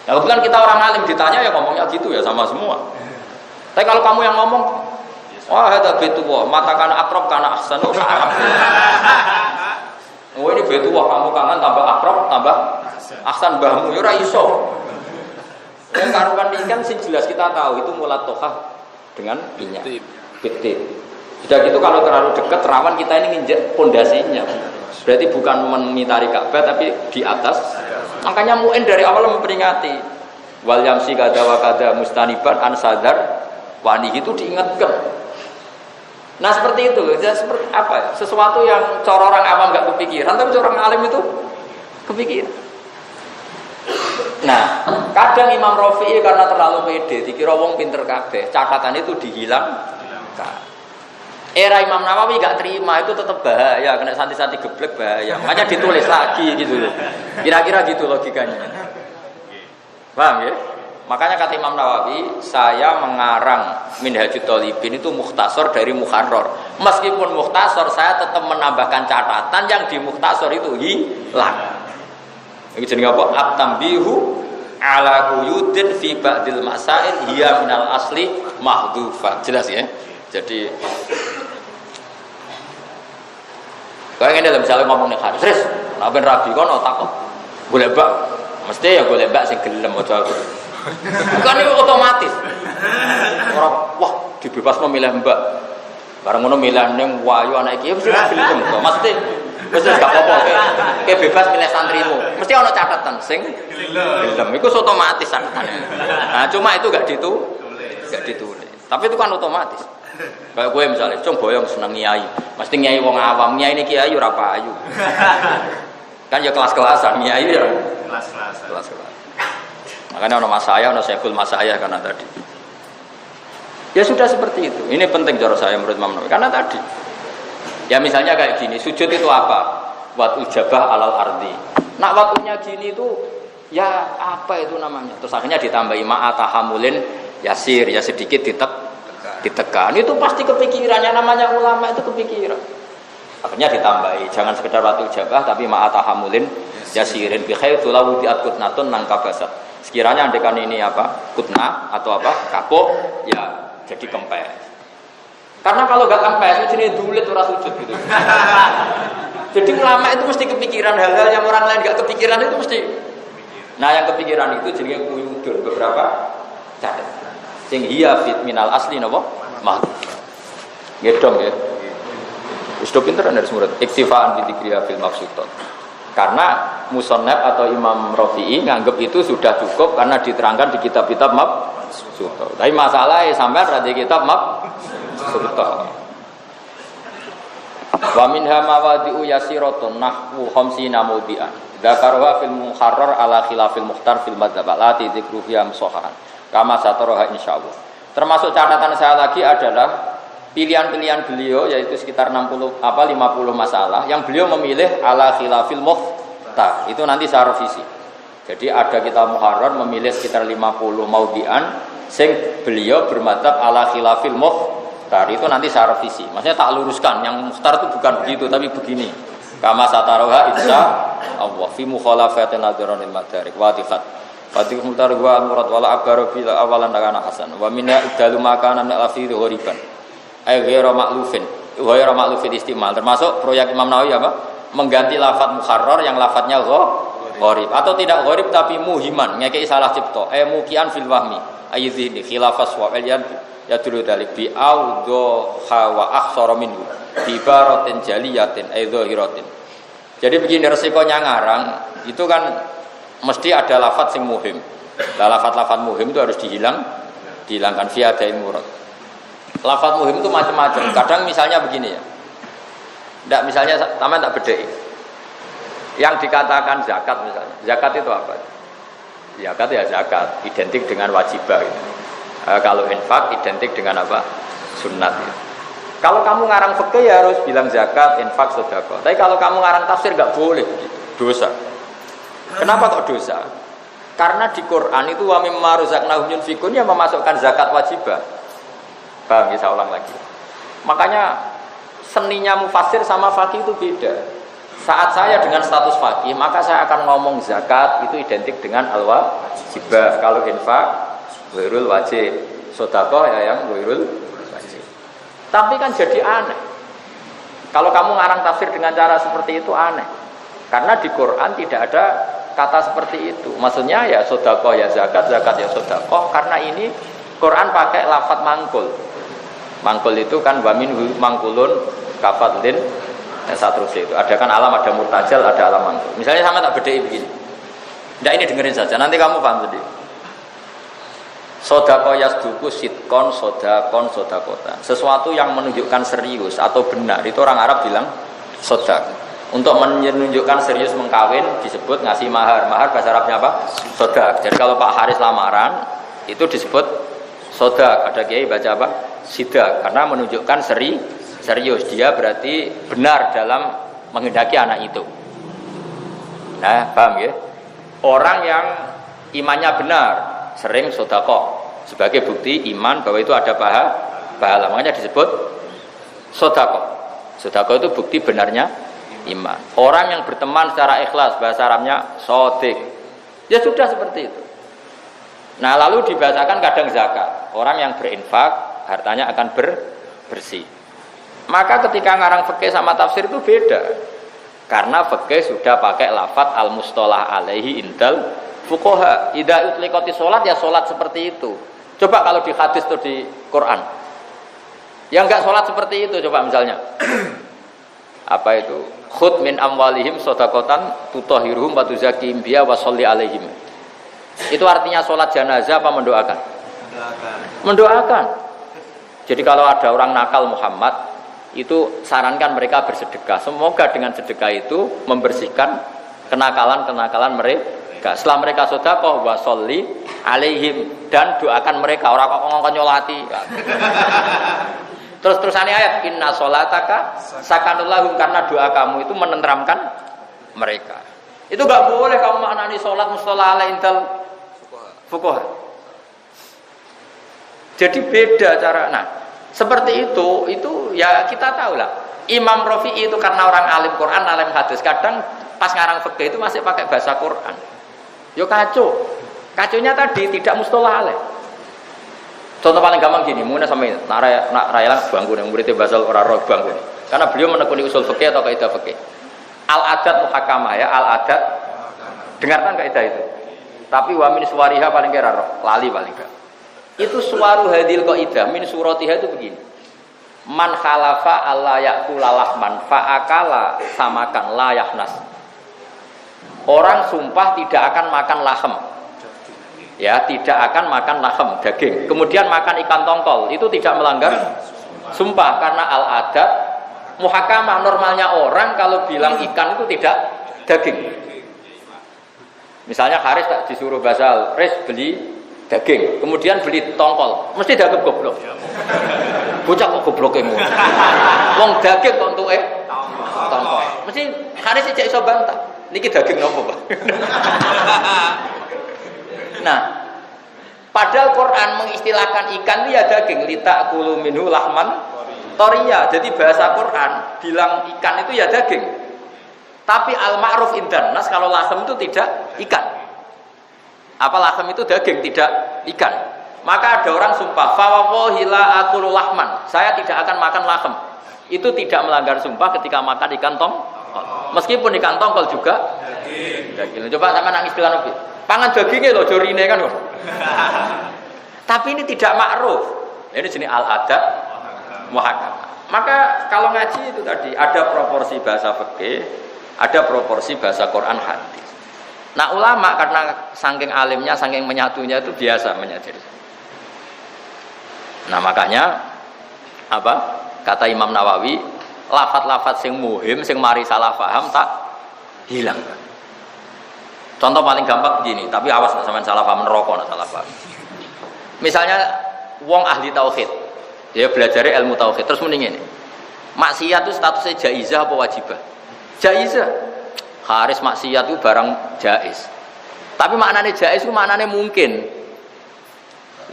Nah, kebetulan kita orang alim ditanya ya ngomongnya gitu ya sama semua. Tapi kalau kamu yang ngomong, wah hadza baitullah, matakan akrab kana ahsanu arab. Oh ini baitullah kamu kangen tambah akrab tambah ahsan mbahmu ya ora iso. Yang karuan ini kan sih jelas kita tahu itu mulat tohah dengan minyak. Bitib. Sudah gitu kalau terlalu dekat rawan kita ini nginjek pondasinya. Berarti bukan mengitari Ka'bah tapi di atas. Makanya mu'in dari awal memperingati wal yamsi kada wa kada mustaniban an sadar wani itu diingatkan. Nah seperti itu, ya, seperti apa? Sesuatu yang cara orang awam nggak kepikiran, tapi orang alim itu kepikiran. Nah, kadang Imam Rafi'i karena terlalu pede, dikira wong pinter kabeh, catatan itu dihilangkan. Era Imam Nawawi gak terima, itu tetap bahaya, kena santi-santi geblek bahaya. Makanya ditulis lagi gitu loh. Kira-kira gitu logikanya. Paham ya? Makanya kata Imam Nawawi, saya mengarang Minhajut Thalibin itu mukhtasar dari Muharrar. Meskipun mukhtasar, saya tetap menambahkan catatan yang di mukhtasar itu hilang. Ini jenenge apa? At-tambihu ala quyudin fi ba'dil masail hiya minal asli mahdhufa. Jelas ya? Jadi kayak ngene lho misale ngomong nek hadis, nek ben rabi kono takok. Golek mbak. Mesti ya golek mbak sing gelem aja. Bukan itu otomatis. Orang wah dibebas memilih mbak. Bareng ngono milih ning wayu anak iki mesti gelem to. Mesti gak apa-apa kayak bebas milih santrimu. Mesti ana catatan sing gelem. Iku otomatis catatane. Nah, cuma itu gak ditulis. Tapi itu kan otomatis. Kayak gue misalnya, cung boyong seneng nyai, mesti nyai wong awam, nyai ini kiai ora payu. Kan ya kelas-kelasan nyai ya. Kelas-kelasan. Makanya ono mas saya, ono Syekhul mas saya karena tadi. Ya sudah seperti itu. Ini penting cara saya menurut Imam Nawawi. Karena tadi, ya misalnya kayak gini, sujud itu apa? Wat ujabah alal ardi. Nak waktunya gini itu, ya apa itu namanya? Terus akhirnya ditambahi ma'atahamulin yasir, ya sedikit ditekan. Itu pasti kepikirannya, namanya ulama itu kepikiran. Akhirnya ditambahi, jangan sekedar waktu ujabah, tapi ma'atahamulin yasirin bi khair tulawu bi'at kutnatun nangkabasat. Sekiranya andekan ini apa? Kutnah atau apa? Kapok, ya jadi kempes. Karena kalau gak kempes, jenis dulit ora sujud gitu. Jadi ulama itu mesti kepikiran hal-hal yang orang lain gak kepikiran itu mesti. Nah yang kepikiran itu jenis kuyudur beberapa catat. Sing hiya fit minal asli napa? Mah. Ngedong ya. Wis do pinter dari murid. Iktifaan bi dzikriya fil maqsudat. Karena musannaf atau Imam Rafi'i nganggap itu sudah cukup karena diterangkan di kitab-kitab suto. Tapi masalahnya sampean ra di kitab suto. Wa minha mawadi'u yasiratun nahwu khamsina mawdi'an. Dzakaruha fil muharrar ala khilafil mukhtar fil madzhab lati dzikru fiha musahahan. Kama sataraha insyaallah. Termasuk catatan saya lagi adalah pilihan-pilihan beliau yaitu sekitar 50 masalah yang beliau memilih ala khilafil mukhtar. Itu nanti saya revisi. Jadi ada kitab muharrar memilih sekitar 50 mawdi'an sing beliau bermadzhab ala khilafil mukhtar. Itu nanti saya revisi. Maksudnya tak luruskan. Yang mukhtar itu bukan begitu, tapi begini. Kama sataroha insya Allah fi mukhalafatin nadharonil madarik wa tifat. Fatih mukhtar wa al-murad wala akbaru bil awalan kana hasan. Wa minna idalu makanan al-afidhu ghoriban. Ay ghairu ma'lufin istimal. Termasuk proyek Imam Nawawi apa? Mengganti lafaz mukharrar yang lafaznya gharib atau tidak gharib tapi muhiman, ngekei salah cipta. Mukian fil wahmi. Ayyidhi khilafas wa ya dulu dalik bi audho hawa akhsara minhu bi baratin jaliyatin aidhahiratin. Jadi begini resikonya ngarang itu kan mesti ada lafaz sing muhim. Lah lafaz-lafaz muhim itu harus dihilangkan via dain murad. Lafaz muhim itu macam-macam. Kadang misalnya begini ya. Ndak misalnya taman tak bedheki. Yang dikatakan zakat misalnya. Zakat itu apa? Zakat ya zakat, identik dengan wajibah gitu. Kalau infak identik dengan apa? Sunnat gitu. Kalau kamu ngarang fikih ya harus bilang zakat, infak, sedekah. Tapi kalau kamu ngarang tafsir enggak boleh begitu. Dosa. Kenapa kok dosa? Karena di Quran itu wa mimma razaqnahum yunfikun yang memasukkan zakat wajibah. Paham ya, saya ulang lagi. Makanya seninya mufassir sama faqih itu beda. Saat saya dengan status faqih, maka saya akan ngomong zakat itu identik dengan al-wajibah. Kalau infak ghairul wajib, sedekah ya yang ghairul wajib. Tapi kan jadi aneh. Kalau kamu ngarang tafsir dengan cara seperti itu aneh. Karena di Quran tidak ada kata seperti itu. Maksudnya ya sedekah ya zakat, zakat ya sedekah. Karena ini Quran pakai lafaz mangkul. Mangkul itu kan wa minhu mangkulun kafadlin dan seterusnya itu. Ada kan alam, ada murtajal, ada alam mangkul. Misalnya sama tak bedai begini. Nggak, ini dengerin saja. Nanti kamu paham sendiri. Sodako yasduku sitkon sodakota. Sesuatu yang menunjukkan serius atau benar itu orang Arab bilang sodak. Untuk menunjukkan serius mengkawin disebut ngasih mahar. Mahar bahasa Arabnya apa? Sodak. Jadi kalau Pak Haris lamaran itu disebut sodak. Ada kiai baca apa? Sidak. Karena menunjukkan serius. Dia berarti benar dalam menghendaki anak itu. Nah, paham ya? Orang yang imannya benar sering sedekah sebagai bukti iman bahwa itu ada pahala. Makanya disebut sedekah. Sedekah itu bukti benarnya iman. Orang yang berteman secara ikhlas bahasa Arabnya shadiq. Ya sudah seperti itu. Nah, lalu dibahasakan kadang zakat. Orang yang berinfak hartanya akan bersih. Maka ketika ngarang fikih sama tafsir itu beda. Karena fikih sudah pakai lafaz al-mustalah alaihi indal fuqaha. Idza utliqati salat ya salat seperti itu. Coba kalau di hadis atau di Quran. Ya enggak salat seperti itu coba misalnya. Apa itu? Khudh min amwalihim shadaqatan tutahhiruhum wa tuzakkihim biha wa sholli alaihim. Itu artinya salat jenazah apa mendoakan? Mendoakan. Jadi kalau ada orang nakal Muhammad itu sarankan mereka bersedekah. Semoga dengan sedekah itu membersihkan kenakalan-kenakalan mereka. Setelah mereka sedekah wa sholli alaihim dan doakan mereka, orang kok ngomong nyolati. Terus-terusannya ayat inna sholataka sakanul lahum, karena doa kamu itu menenteramkan mereka. Itu enggak boleh kamu maknani sholat mustalah ala intal fuqaha. Jadi beda cara. Nah, seperti itu ya kita tahu lah. Imam Rafi'i itu karena orang alim Quran, alim hadis. Kadang pas ngarang fikih itu masih pakai bahasa Quran. Yo kacau. Kacaunya tadi tidak mustalah alaih. Contoh paling gampang gini, mungkin sampai nak rayalan bangku yang muridnya basal orang roh bangku. Karena beliau menekuni usul fikih atau kaidah fikih. Al-adat muhakamah ya, al-adat. Dengarkan kaidah itu. Tapi wa min suwariha paling kira roh, lali paling kira. Itu suwaru hadil kaidah min suratiha itu begini. Man khalafa alla ya'kula lahman fa'akala samakan la yahnas. Orang sumpah tidak akan makan lahem. ya tidak akan makan lahem daging. Kemudian makan ikan tongkol itu tidak melanggar sumpah karena al-adat muhakamah, normalnya orang kalau bilang ikan itu tidak daging. Misalnya Haris tak disuruh basal, Haris beli daging, kemudian beli tongkol, mesti daging goblok. Bocah kok goblok emu. Wong daging kok entuke tongkol. Mesti Haris cek iso bantah. Niki daging nopo, Pak? Nah, padahal Quran mengistilahkan ikan itu ya daging, litakulu minhu lahman thoriya. Jadi bahasa Quran bilang ikan itu ya daging. Tapi al-ma'ruf indan nas kalau lahem itu tidak ikan. Apa lahem itu daging, tidak ikan. Maka ada orang sumpah, fa wallahi la akulu lahman. Saya tidak akan makan lahem. Itu tidak melanggar sumpah ketika makan ikan tongkol. Meskipun ikan tongkol juga daging. Coba sama nangis bilang nabi. Pangan dagingnya loh, jorine kan loh. Tapi ini tidak ma'ruf. Ini jenis al-adat muhakamah. Maka kalau ngaji itu tadi ada proporsi bahasa fikih, ada proporsi bahasa Quran hadis. Nah ulama karena saking alimnya, saking menyatunya itu biasa menyadari. Nah makanya apa? Kata Imam Nawawi, lafat-lafat sing muhim, sing mari salah paham tak hilang. Contoh paling gampang begini, tapi awas nak sampean salah paham neraka nak salah paham. Misalnya wong ahli tauhid, dia belajar ilmu tauhid terus mending ini. Maksiat itu statusnya jaizah apa wajibah? Jaizah. Haris maksiat itu barang jaiz. Tapi maknanya jaiz itu maknanya mungkin.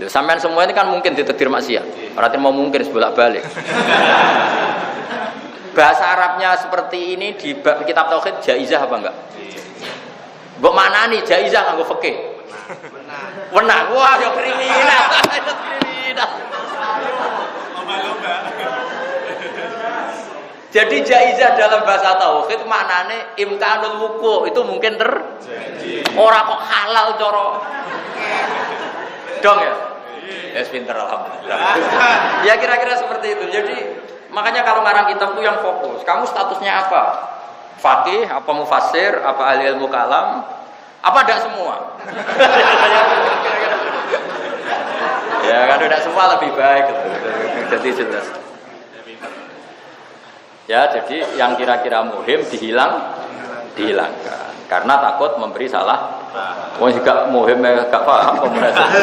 Loh, sampean semua ini kan mungkin ditakdir maksiat. Berarti mau mungkin sebolak-balik. Bahasa Arabnya seperti ini di kitab tauhid jaizah apa enggak? Mbok maknani jaizah nganggo fikih. Benar. Wah, yo kriminal. Kriminal. Jadi jaizah dalam bahasa tauhid maknane imkanul wuku, itu mungkin terjadi. Ora kok halal cara. Dong ya? Ya pinter alhamdulillah. Ya kira-kira seperti itu. Jadi makanya kalau ngarang kitab itu yang fokus. Kamu statusnya apa? Faqih, apa mufassir, apa ahli ilmu kalam, apa tidak semua? Ya kan tidak semua lebih baik. Jadi jelas. Ya jadi yang kira-kira muhim dihilangkan karena takut memberi salah. Wong juga muhim gak paham komunikasi.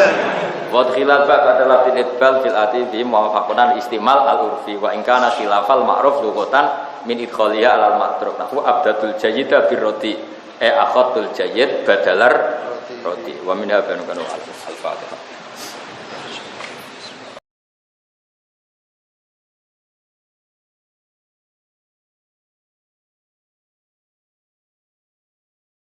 Wa khilaf adalah fil idbal fil ati bi muwafaqatan istimal al urfi wa in kana khilafal ma'ruf lughatan min idkhaliha al matruk. Nahu abdatul jayyida bir roti akhatul jayyid badalar roti wa minha banu al-fatihah.